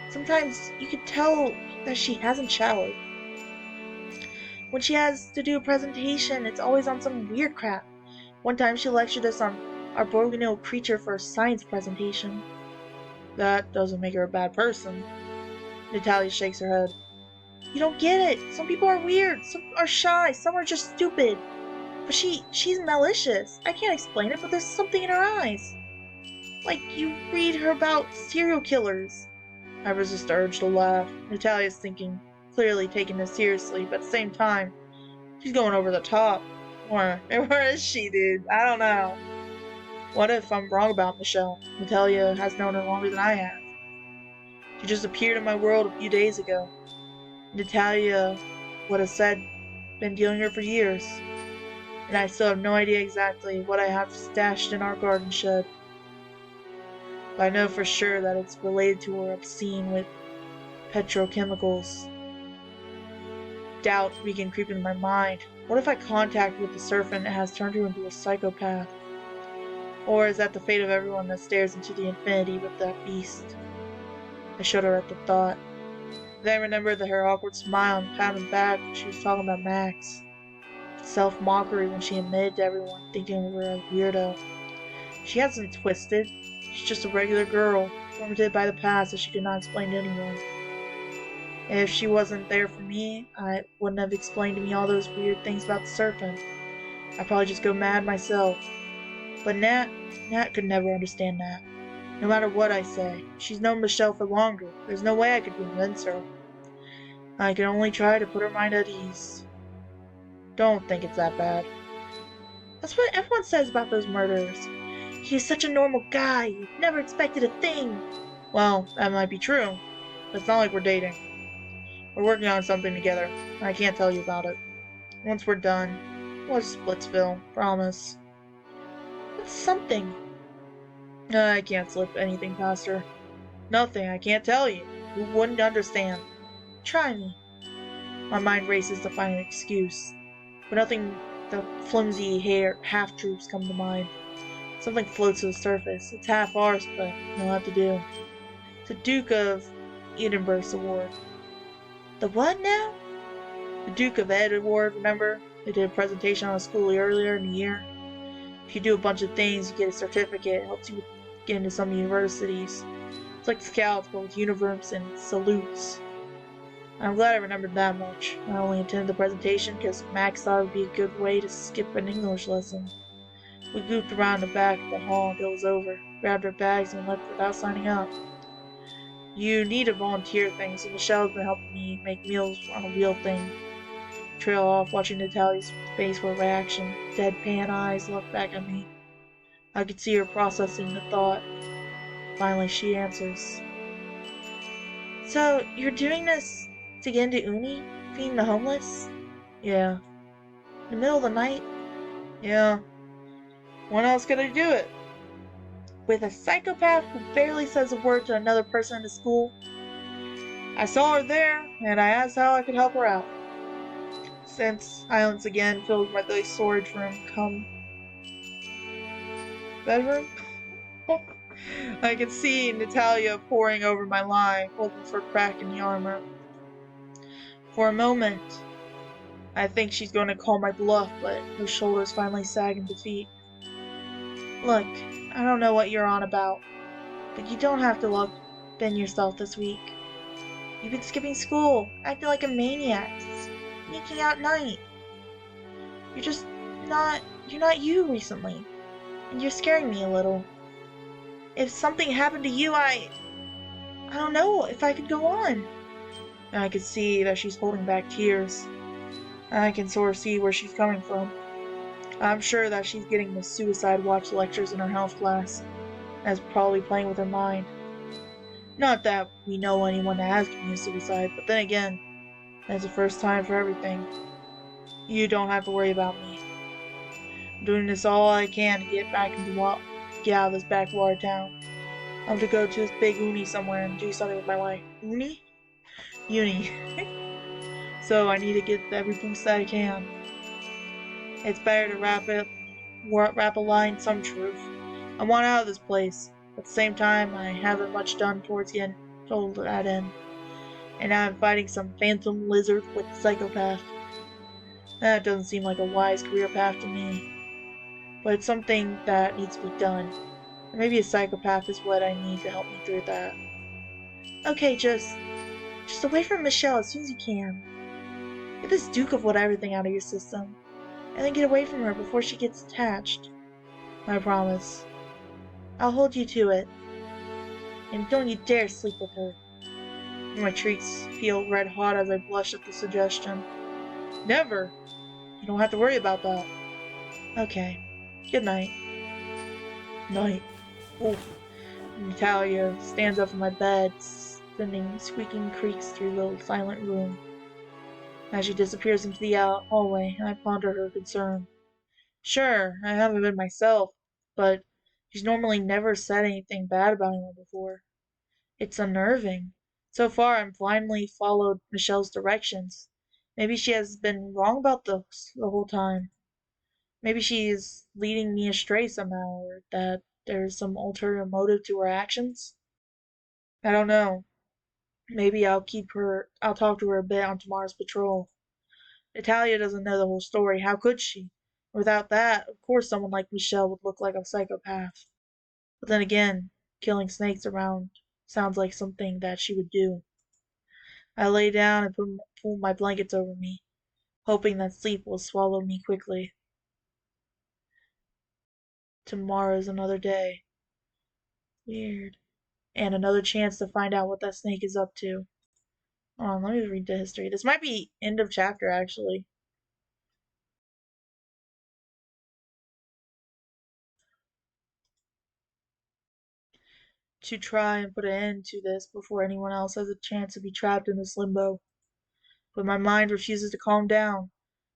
Sometimes you can tell that she hasn't showered. When she has to do a presentation, it's always on some weird crap. One time she lectured us on arboreal creature for a science presentation. That doesn't make her a bad person. Natalia shakes her head. You don't get it. Some people are weird, some are shy, some are just stupid. But she's malicious. I can't explain it, but there's something in her eyes. Like you read her about serial killers. I resist the urge to laugh. Natalia's thinking, clearly taking this seriously, but at the same time, she's going over the top. Where is she, dude? I don't know. What if I'm wrong about Michelle? Natalia has known her longer than I have. She just appeared in my world a few days ago. Natalia would have said, been dealing with her for years. And I still have no idea exactly what I have stashed in our garden shed. but I know for sure that it's related to her obscene with petrochemicals. Doubt began creeping in my mind. What if I contact with the serpent has turned her into a psychopath? Or is that the fate of everyone that stares into the infinity with that beast? I shudder at the thought. Then I remembered her awkward smile and pat on the back when she was talking about Max. Self-mockery when she admitted to everyone thinking of her as a weirdo. She hasn't twisted. She's just a regular girl, tormented by the past that she could not explain to anyone. And if she wasn't there for me, I wouldn't have explained to me all those weird things about the serpent. I'd probably just go mad myself. But Nat could never understand that. No matter what I say, she's known Michelle for longer. There's no way I could convince her. I can only try to put her mind at ease. Don't think it's that bad. That's what everyone says about those murderers. He's such a normal guy. You never expected a thing. Well, that might be true. But it's not like we're dating. We're working on something together. I can't tell you about it. Once we're done, we'll Splitsville. Promise. What's something? I can't slip anything past her. Nothing. I can't tell you. You wouldn't understand. Try me. My mind races to find an excuse. But nothing the flimsy half-truths come to mind. Something floats to the surface. It's half ours, but it'll have to do. It's a Duke of Edinburgh's award. The what now? The Duke of Ed award, remember? They did a presentation on a school earlier in the year. If you do a bunch of things, you get a certificate. It helps you get into some universities. It's like Scouts, but with uniforms and salutes. I'm glad I remembered that much. I only attended the presentation because Max thought it would be a good way to skip an English lesson. We goofed around the back of the hall until it was over, grabbed our bags, and left without signing up. You need to volunteer things, so Michelle's been helping me make meals on a real thing. Trail off, watching Natalia's face for a reaction. Deadpan eyes looked back at me. I could see her processing the thought. Finally, she answers. So, you're doing this to get into Uni? Feeding the homeless? Yeah. In the middle of the night? Yeah. When else could I do it? With a psychopath who barely says a word to another person in the school? I saw her there, and I asked how I could help her out. Since silence again filled my the storage room bedroom. I could see Natalia poring over my lie, hoping for a crack in the armor. For a moment, I think she's going to call my bluff, but her shoulders finally sag in defeat. Look, I don't know what you're on about, but you don't have to look thin yourself this week. You've been skipping school, acting like a maniac, sneaking out at night. You're not you recently, and you're scaring me a little. If something happened to you, I don't know if I could go on. And I could see that she's holding back tears. I can sort of see where she's coming from. I'm sure that she's getting the suicide watch lectures in her health class, and is probably playing with her mind. Not that we know anyone that has committed suicide, but then again, that's the first time for everything. You don't have to worry about me. I'm doing this all I can to get out of this backwater town. I'm to go to this big uni somewhere and do something with my life. Uni? Uni. So I need to get every boost that I can. It's better to wrap a lie in some truth. I want out of this place. At the same time, I haven't much done towards that end. And now I'm fighting some phantom lizard with a psychopath. That doesn't seem like a wise career path to me. But it's something that needs to be done. And maybe a psychopath is what I need to help me through that. Okay, just away from Michelle as soon as you can. Get this Duke of whatever thing out of your system. And then get away from her before she gets attached. I promise. I'll hold you to it. And don't you dare sleep with her. My cheeks feel red hot as I blush at the suggestion. Never! You don't have to worry about that. Okay. Good night. Night. Oof. Natalia stands up from my bed, sending squeaking creaks through the silent room. As she disappears into the hallway, I ponder her concern. Sure, I haven't been myself, but She's normally never said anything bad about anyone before. It's unnerving. So far, I've blindly followed Michelle's directions. Maybe she has been wrong about this the whole time. Maybe she is leading me astray somehow, or that there's some ulterior motive to her actions. I don't know. Maybe I'll talk to her a bit on tomorrow's patrol. Natalia doesn't know the whole story. How could she? Without that, of course someone like Michelle would look like a psychopath. But then again, killing snakes around sounds like something that she would do. I lay down and pulled my blankets over me, hoping that sleep will swallow me quickly. Tomorrow's another day. Weird. And another chance to find out what that snake is up to. Let me read the history. This might be end of chapter, actually. To try and put an end to this before anyone else has a chance to be trapped in this limbo. But my mind refuses to calm down.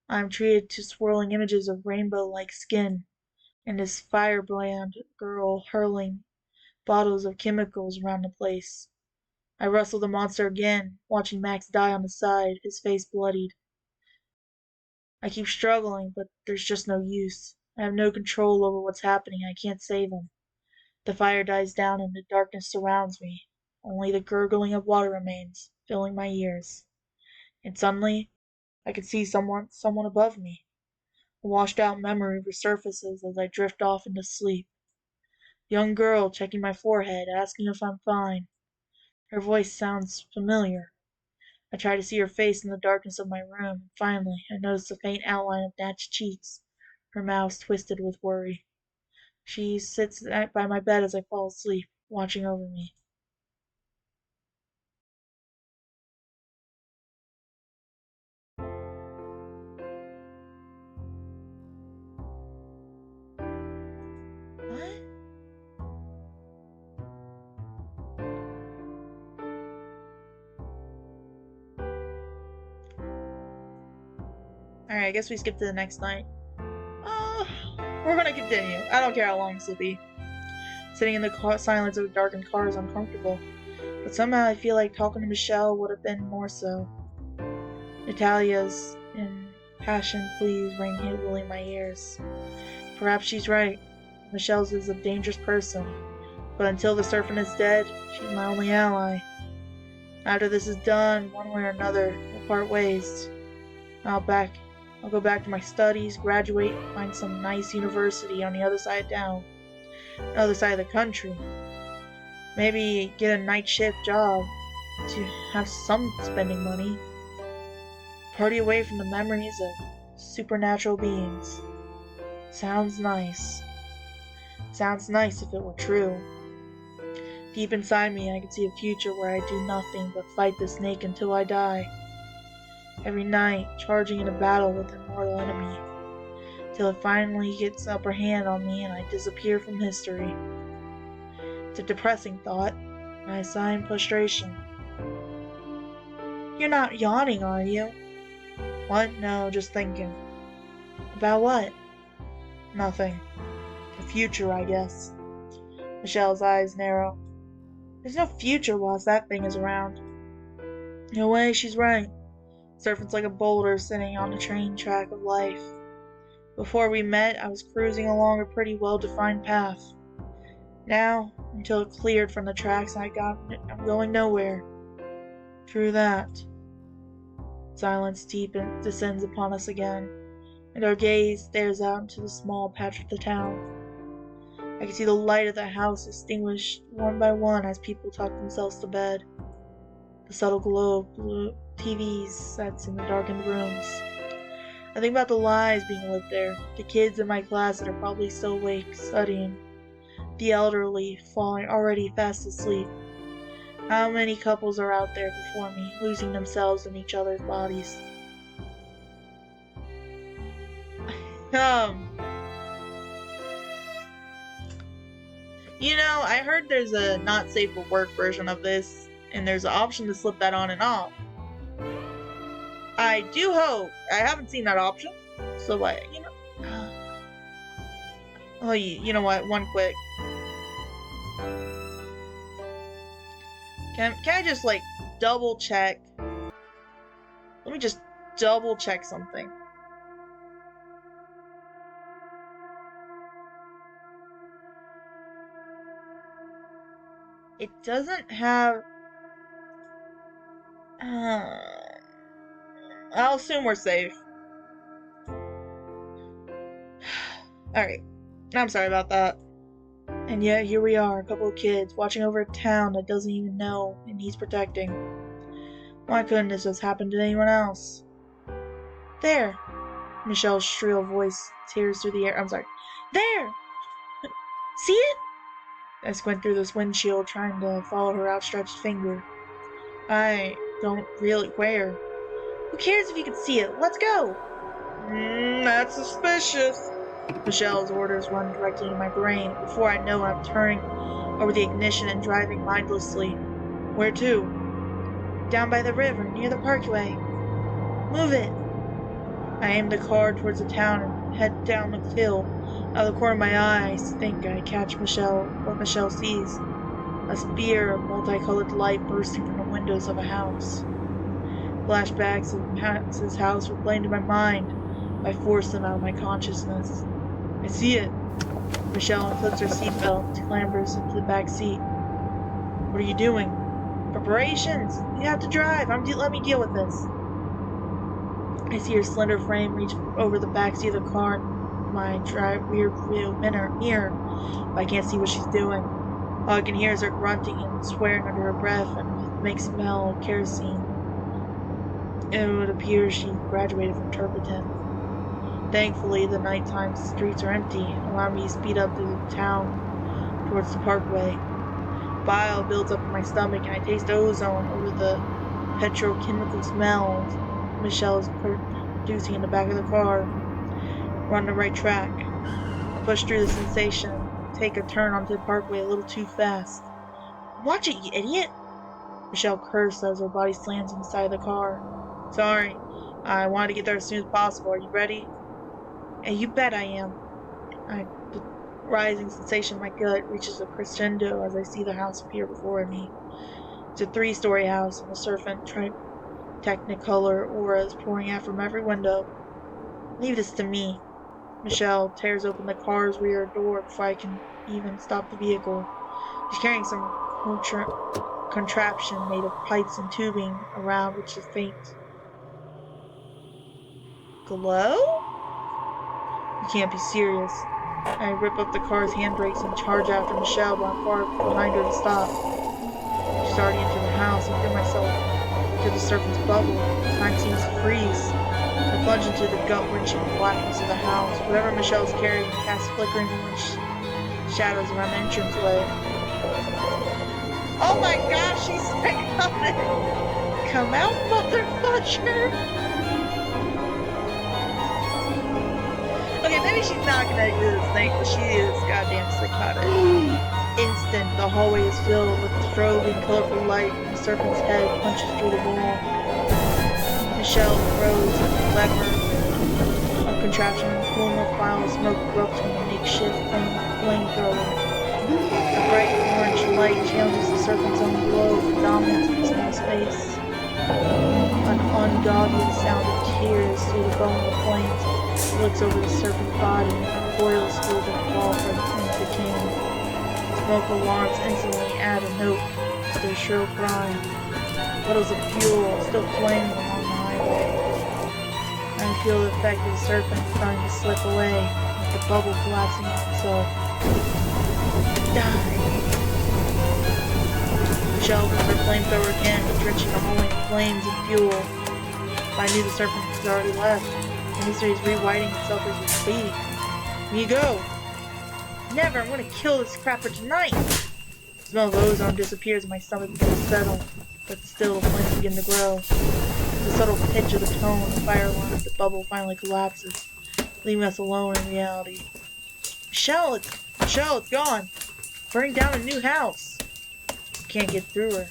I am treated to swirling images of rainbow-like skin, and this firebrand girl hurling bottles of chemicals around the place. I wrestle the monster again, watching Max die on the side, his face bloodied. I keep struggling, but there's just no use. I have no control over what's happening. I can't save him. The fire dies down and the darkness surrounds me. Only the gurgling of water remains, filling my ears. And suddenly, I can see someone above me. A washed-out memory resurfaces as I drift off into sleep. Young girl checking my forehead, asking if I'm fine. Her voice sounds familiar. I try to see her face in the darkness of my room, and finally I notice a faint outline of Nat's cheeks, her mouth twisted with worry. She sits by my bed as I fall asleep, watching over me. What? Alright, I guess we skip to the next night. Uh, we're gonna continue. I don't care how long this will be. Sitting in the silence of a darkened car is uncomfortable, but somehow I feel like talking to Michelle would have been more so. Natalia's impassioned pleas ring heavily in my ears. Perhaps she's right. Michelle's is a dangerous person, but until the Serpent is dead, she's my only ally. After this is done, one way or another, we'll part ways. I'll go back to my studies, graduate, find some nice university on the other side of town, the other side of the country. Maybe get a night shift job to have some spending money. Party away from the memories of supernatural beings. Sounds nice. Sounds nice if it were true. Deep inside me, I can see a future where I do nothing but fight the snake until I die. Every night, charging in a battle with a mortal enemy, till it finally gets the upper hand on me and I disappear from history. It's a depressing thought, and I sigh in frustration. You're not yawning, are you? What? No, just thinking. About what? Nothing. The future, I guess. Michelle's eyes narrow. There's no future whilst that thing is around. In a way, she's right. Serpent's like a boulder sitting on the train track of life. Before we met, I was cruising along a pretty well-defined path. Now, until it cleared from the tracks I'm going nowhere. True that. Silence descends upon us again, and our gaze stares out into the small patch of the town. I can see the light of the house extinguished one by one as people talk themselves to bed. The subtle glow of blue TVs sets in the darkened rooms. I think about the lives being lived there, the kids in my class that are probably still awake, studying, the elderly falling already fast asleep. How many couples are out there before me, losing themselves in each other's bodies? I heard there's a not safe for work version of this, and there's an option to slip that on and off. I do hope. I haven't seen that option, so Oh, you know what? One quick. Can I just, like, double check? Let me just double check something. It doesn't have... I'll assume we're safe. Alright. I'm sorry about that. And yet, here we are, a couple of kids, watching over a town that doesn't even know and needs protecting. Why couldn't this just happen to anyone else? There! Michelle's shrill voice tears through the air. I'm sorry. There! See it? I squint through this windshield, trying to follow her outstretched finger. I don't really where. Who cares if you can see it? Let's go! That's suspicious. Michelle's orders run directly into my brain. Before I know it, I'm turning over the ignition and driving mindlessly. Where to? Down by the river, near the parkway. Move it! I aim the car towards the town and head down the hill. Out of the corner of my eye, I think I catch what Michelle sees. A spear of multicolored light bursting from the windows of a house. Flashbacks of Max's house were playing to my mind. I forced them out of my consciousness. I see it. Michelle unclips her seatbelt and clambers into the back seat. What are you doing? Preparations! You have to drive. Let me deal with this. I see her slender frame reach over the back seat of the car in my rear view mirror, but I can't see what she's doing. All I can hear is her grunting and swearing under her breath and the makes smell of kerosene. It would appear she graduated from Turpentine. Thankfully, the nighttime streets are empty, allowing me to speed up through the town towards the parkway. Bile builds up in my stomach, and I taste ozone over the petrochemical smells Michelle is producing in the back of the car. We're on the right track. I push through the sensation, take a turn onto the parkway a little too fast. Watch it, you idiot! Michelle curses as her body slams inside the car. Sorry, I wanted to get there as soon as possible. Are you ready? Hey, you bet I am. The rising sensation in my gut reaches a crescendo as I see the house appear before me. It's a 3-story house, and the Serpent Technicolor auras pouring out from every window. Leave this to me. Michelle tears open the car's rear door before I can even stop the vehicle. She's carrying some contraption made of pipes and tubing around which is faint glow? You can't be serious. I rip up the car's handbrakes and charge after Michelle, but I'm far behind her to stop. She's already into the house. I feel myself to the Serpent's bubble. Time seems to freeze. I plunge into the gut-wrenching blackness of the house. Whatever Michelle's carrying casts flickering orange shadows around the entranceway. Oh my gosh, she's coming! Come out, motherfucker! Okay, maybe she's not gonna do this thing, but she is goddamn psychotic. Instant, the hallway is filled with strobing, colorful light, and the Serpent's head punches through the wall. Michelle throws a lever of contraption, and a plume of foul smoke erupts from the makeshift flamethrower. A bright orange light challenges the Serpent's own glow for dominance in the small space. An ungodly sound of tears through the bone of flames looks over the Serpent's body and coils through the wall from the king. Smoke alarms instantly add a note to their shrill cry. Puddles of fuel still flaming along the highway. I feel the effect of the Serpent starting to slip away, like the bubble collapsing on itself. Die! Michelle opens her flamethrower again, drenching the hallway in flames and fuel. But I knew the Serpent had already left. The mystery is rewriting itself as we speak. Here you go! Never! I'm gonna kill this crapper tonight! The smell of ozone disappears and my stomach begins to settle, but still the flames begin to grow. The subtle pitch of the tone of the fire alarm as the bubble finally collapses, leaving us alone in reality. Michelle, it's gone! Burning down a new house! I can't get through her.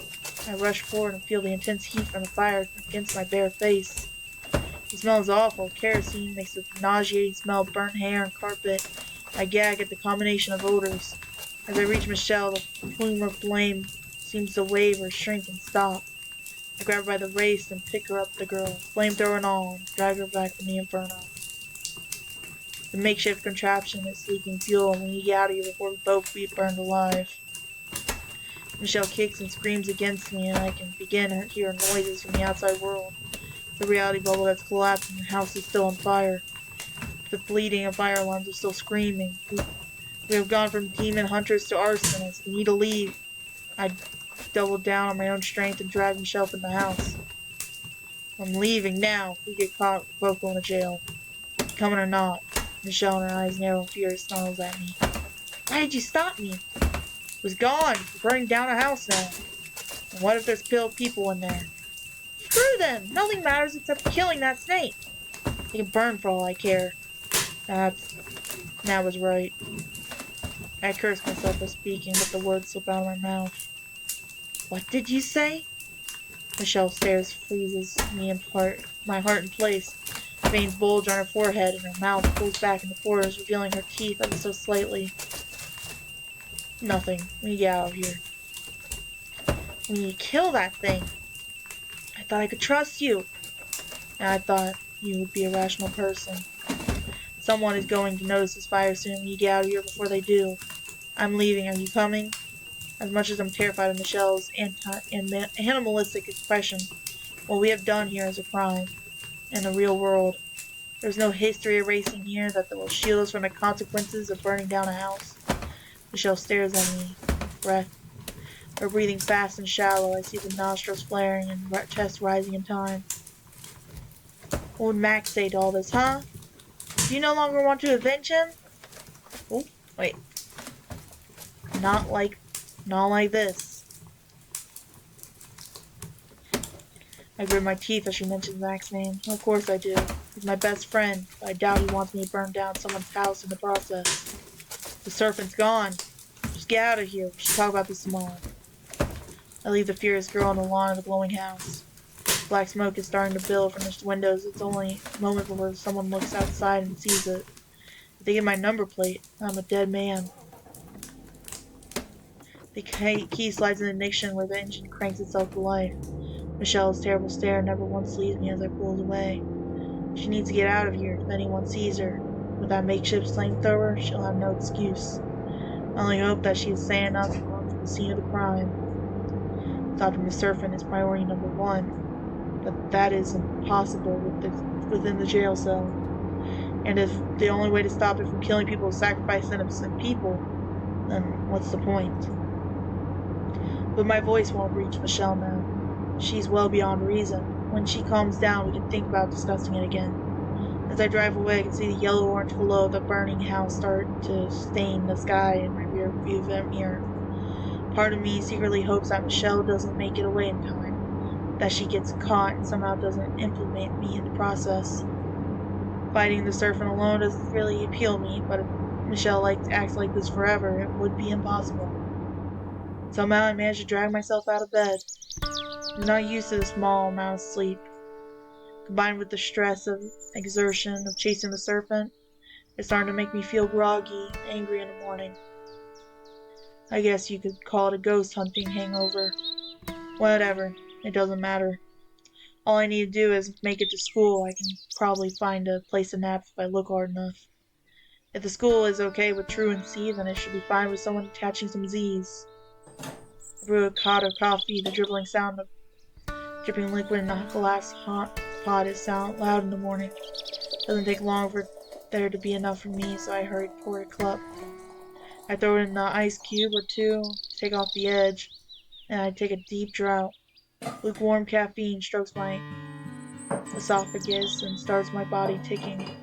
I rush forward and feel the intense heat from the fire against my bare face. The smell is awful. Kerosene makes a nauseating smell of burnt hair and carpet. I gag at the combination of odors. As I reach Michelle, the plume of flame seems to wave or shrink and stop. I grab her by the waist and pick her up the girl, flamethrower and all, and drag her back from the inferno. The makeshift contraption is leaking fuel, and we get out of here before we both be burned alive. Michelle kicks and screams against me, and I can begin to hear noises from the outside world. The reality bubble has collapsed, and the house is still on fire. The bleeding and fire alarms are still screaming. We have gone from demon hunters to arsonists. We need to leave. I doubled down on my own strength and dragged Michelle from the house. I'm leaving now. If we get caught, we're both going to jail. Coming or not. Michelle, and her eyes narrow in fear, snarls at me. Why did you stop me? It was gone. We're burning down a house now. And what if there's people in there? Screw them! Nothing matters except killing that snake. They can burn for all I care. That was right. I cursed myself for speaking, but the words slip out of my mouth. What did you say? Michelle stares, freezes me my heart in place. Veins bulge on her forehead, and her mouth pulls back in the corners, revealing her teeth ever so slightly. Nothing. We get out of here. We need to kill that thing. I thought I could trust you. And I thought you would be a rational person. Someone is going to notice this fire soon. We get out of here before they do. I'm leaving. Are you coming? As much as I'm terrified of Michelle's animalistic expression, what we have done here is a crime. In the real world, there's no history erasing here that will shield us from the consequences of burning down a house. Michelle stares at me, breath. Her breathing fast and shallow. I see the nostrils flaring and chest rising in time. What would Max say to all this, huh? Do you no longer want to avenge him? Oh, wait. Not like this. I grit my teeth as she mentions Max's name. Of course I do. He's my best friend, but I doubt he wants me to burn down someone's house in the process. The Serpent's gone. Just get out of here. We should talk about this tomorrow. I leave the furious girl on the lawn of the glowing house. Black smoke is starting to build from its windows. It's only a moment before someone looks outside and sees it. If they get my number plate, I'm a dead man. The key slides in the ignition where the engine cranks itself to life. Michelle's terrible stare never once leaves me as I pull away. She needs to get out of here if anyone sees her. With that makeshift flamethrower, she'll have no excuse. I only hope that she is sane enough to run from the scene of the crime. Stopping the Serpent is priority number 1, but that is impossible within the jail cell. And if the only way to stop it from killing people is sacrifice innocent people, then what's the point? But my voice won't reach Michelle now. She's well beyond reason. When she calms down, we can think about discussing it again. As I drive away, I can see the yellow-orange glow of the burning house start to stain the sky in my rear view mirror. Part of me secretly hopes that Michelle doesn't make it away in time, that she gets caught and somehow doesn't implicate me in the process. Fighting the Serpent alone doesn't really appeal me, but if Michelle acts like this forever, it would be impossible. Somehow I managed to drag myself out of bed. I'm not used to the small amount of sleep. Combined with the stress of exertion of chasing the Serpent, it's starting to make me feel groggy, angry in the morning. I guess you could call it a ghost hunting hangover. Whatever, it doesn't matter. All I need to do is make it to school. I can probably find a place to nap if I look hard enough. If the school is okay with truancy, then it should be fine with someone catching some Z's. I brew a pot of coffee. The dribbling sound of dripping liquid in a glass pot is loud in the morning. It doesn't take long for there to be enough for me, so I hurry to pour a cup. I throw in an ice cube or two, take off the edge, and I take a deep draught. Lukewarm caffeine strokes my esophagus and starts my body ticking.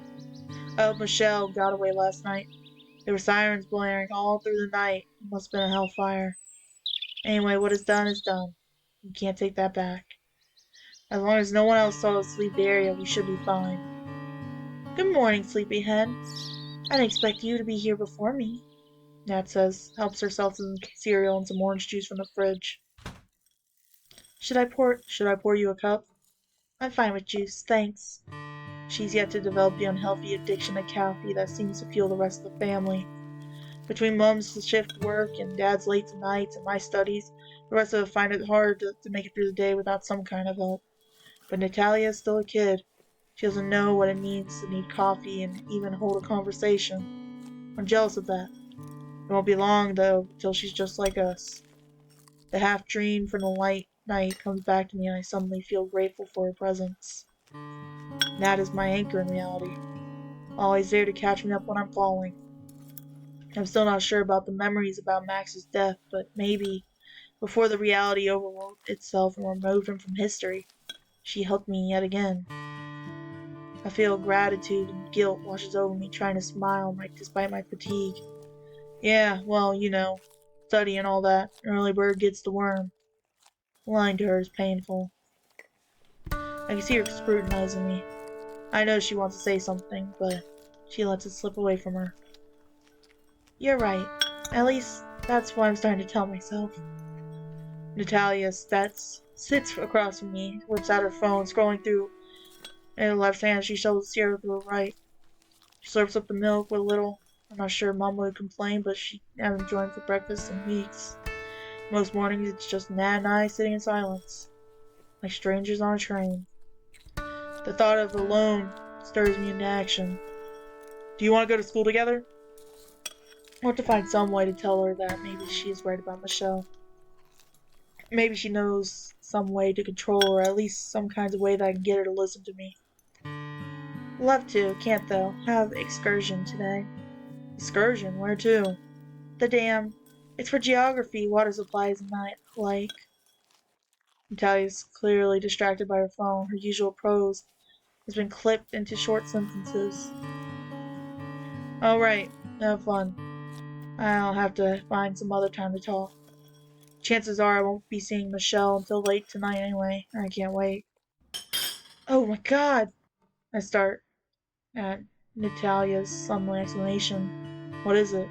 I hope Michelle got away last night. There were sirens blaring all through the night. It must have been a hellfire. Anyway, what is done is done. You can't take that back. As long as no one else saw us leave the area, we should be fine. Good morning, sleepyhead. I didn't expect you to be here before me, Nat says, helps herself some cereal and some orange juice from the fridge. Should I pour you a cup? I'm fine with juice, thanks. She's yet to develop the unhealthy addiction to caffeine that seems to fuel the rest of the family. Between Mom's shift work and Dad's late nights and my studies, the rest of us find it hard to make it through the day without some kind of help. But Natalia is still a kid. She doesn't know what it means to need coffee and even hold a conversation. I'm jealous of that. It won't be long, though, till she's just like us. The half-dream from the light night comes back to me and I suddenly feel grateful for her presence. That is my anchor in reality. Always there to catch me up when I'm falling. I'm still not sure about the memories about Max's death, but maybe, before the reality overwhelmed itself and removed him from history, she helped me yet again. I feel gratitude and guilt washes over me, trying to smile despite my fatigue. Yeah, well, study and all that. An early bird gets the worm. Lying to her is painful. I can see her scrutinizing me. I know she wants to say something, but she lets it slip away from her. You're right. At least that's what I'm starting to tell myself. Natalia sits across from me, whips out her phone, scrolling through. In her left hand, she shovels the cereal through her right. She slurps up the milk with a little. I'm not sure Mom would complain, but she hasn't joined for breakfast in weeks. Most mornings, it's just Nat and I sitting in silence, like strangers on a train. The thought of alone stirs me into action. Do you want to go to school together? I want to find some way to tell her that maybe she is right about Michelle. Maybe she knows some way to control her, at least some kinds of way that I can get her to listen to me. Love to, can't though. Have excursion today. Excursion? Where to? The dam. It's for geography, water supplies, and that like. Natalia's clearly distracted by her phone. Her usual prose has been clipped into short sentences. Alright, have fun. I'll have to find some other time to talk. Chances are I won't be seeing Michelle until late tonight anyway. I can't wait. Oh my god! I start at Natalia's sudden exclamation. What is it?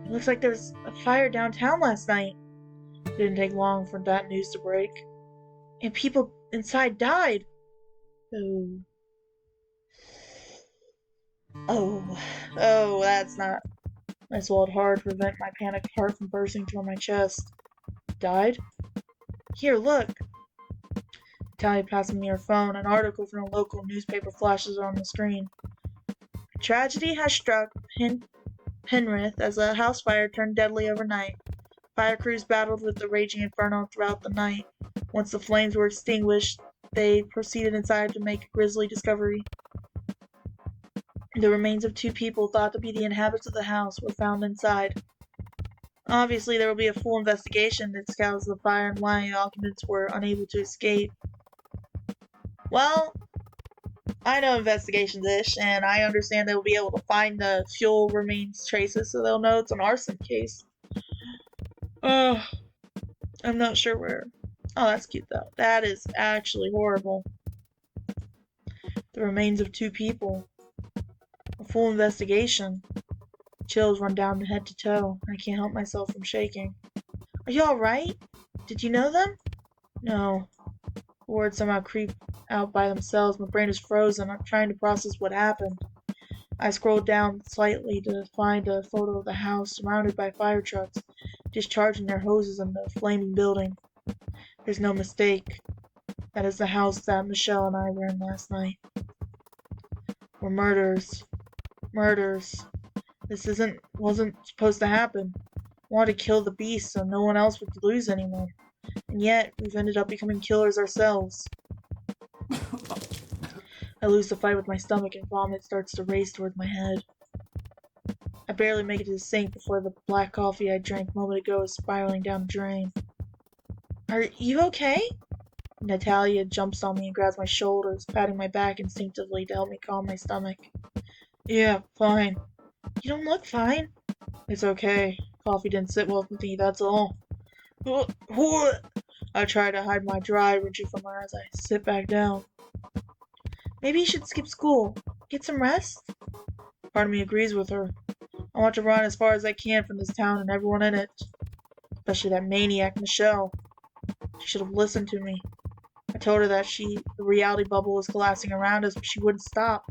It looks like there's a fire downtown last night. It didn't take long for that news to break. And people inside died. Oh. Oh, that's not. I swallowed hard to prevent my panicked heart from bursting toward my chest. Died? Here, look. Natalia passing me her phone. An article from a local newspaper flashes on the screen. Tragedy has struck Penrith as a house fire turned deadly overnight. Fire crews battled with the raging inferno throughout the night. Once the flames were extinguished, they proceeded inside to make a grisly discovery. The remains of two people thought to be the inhabitants of the house were found inside. Obviously, there will be a full investigation that scours the fire and why the occupants were unable to escape. Well, I know investigations-ish, and I understand they will be able to find the fuel remains traces, so they'll know it's an arson case. I'm not sure where. Oh, that's cute, though. That is actually horrible. The remains of two people. A full investigation. Chills run down head to toe. I can't help myself from shaking. Are you alright? Did you know them? No. The words somehow creep out by themselves. My brain is frozen. I'm trying to process what happened. I scrolled down slightly to find a photo of the house surrounded by fire trucks, discharging their hoses in the flaming building. There's no mistake. That is the house that Michelle and I were in last night. We're murderers. Murders. This wasn't supposed to happen. I wanted to kill the beast so no one else would lose anyone. And yet, we've ended up becoming killers ourselves. I lose the fight with my stomach and vomit starts to race towards my head. I barely make it to the sink before the black coffee I drank a moment ago is spiraling down the drain. Are you okay? Natalia jumps on me and grabs my shoulders, patting my back instinctively to help me calm my stomach. Yeah, fine. You don't look fine. It's okay. Coffee didn't sit well with me, that's all. I try to hide my dry energy from her as I sit back down. Maybe you should skip school. Get some rest? Part of me agrees with her. I want to run as far as I can from this town and everyone in it. Especially that maniac Michelle. She should have listened to me. I I told her that the reality bubble was collapsing around us, but she wouldn't stop.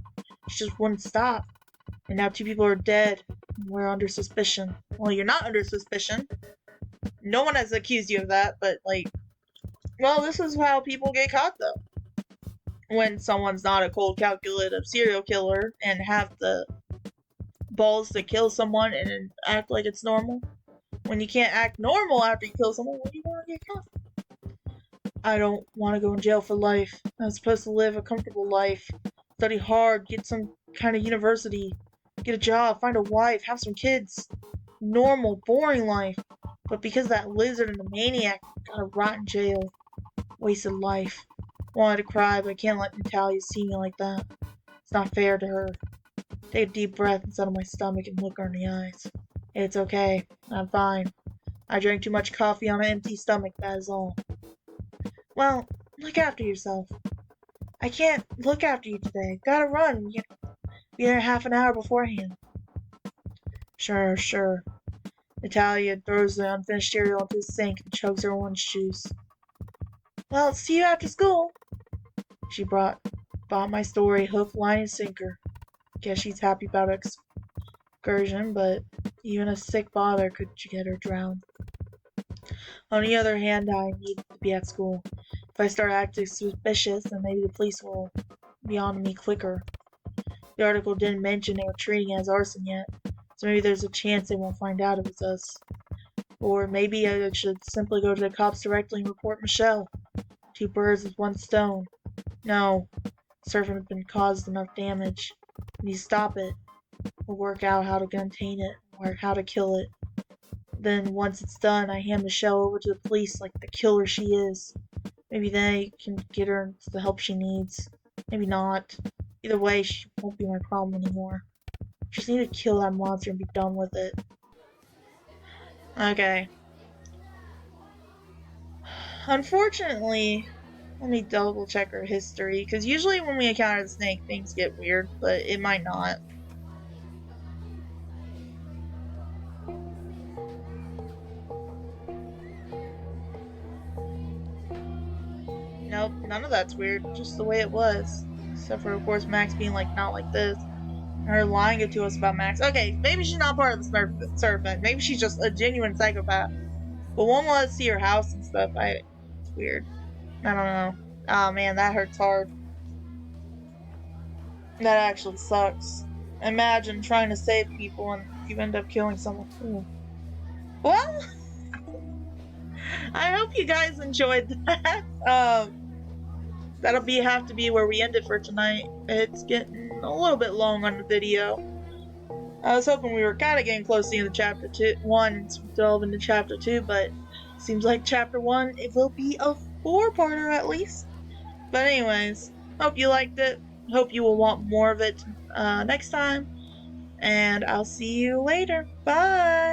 She just wouldn't stop. And now 2 people are dead. And we're under suspicion. Well, you're not under suspicion. No one has accused you of that, but well, this is how people get caught though. When someone's not a cold, calculative serial killer and have the balls to kill someone and act like it's normal. When you can't act normal after you kill someone, what do you want to get caught? I don't want to go in jail for life. I'm supposed to live a comfortable life, study hard, get some kind of university, get a job, find a wife, have some kids. Normal, boring life. But because that lizard and the maniac got a rotten jail, wasted life. Wanted to cry, but I can't let Natalia see me like that. It's not fair to her. Take a deep breath inside of my stomach and look her in the eyes. It's okay. I'm fine. I drank too much coffee on an empty stomach, that is all. Well, look after yourself. I can't look after you today. Gotta run. Be there half an hour beforehand. Sure. Natalia throws the unfinished cereal into the sink and chokes her orange juice. Well, see you after school. She bought my story hook, line, and sinker. Guess she's happy about excursion, but even a sick father could get her drowned. On the other hand, I need to be at school. If I start acting suspicious, then maybe the police will be on me quicker. The article didn't mention they were treating it as arson yet, so maybe there's a chance they won't find out it was us. Or maybe I should simply go to the cops directly and report Michelle. 2 birds with 1 stone. No, Serpent has been caused enough damage. We need to stop it. We'll work out how to contain it, or how to kill it. Then, once it's done, I hand Michelle over to the police like the killer she is. Maybe they can get her the help she needs. Maybe not. Either way, she won't be my problem anymore. Just need to kill that monster and be done with it. Okay. Unfortunately, let me double check her history, because usually when we encounter the snake, things get weird, but it might not. Nope, none of that's weird, just the way it was. Except for, of course, Max being like, not like this. And her lying to us about Max. Okay, maybe she's not part of the Serpent. Maybe she's just a genuine psychopath. But won't let us see her house and stuff. It's weird. I don't know. Oh man, that hurts hard. That actually sucks. Imagine trying to save people and you end up killing someone. Ooh. Well, I hope you guys enjoyed that. That'll have to be where we end it for tonight. It's getting a little bit long on the video. I was hoping we were kind of getting close to the end of chapter 1 and delve into chapter 2, but seems like chapter 1, it will be a 4-parter at least. But anyways, hope you liked it. Hope you will want more of it next time. And I'll see you later. Bye!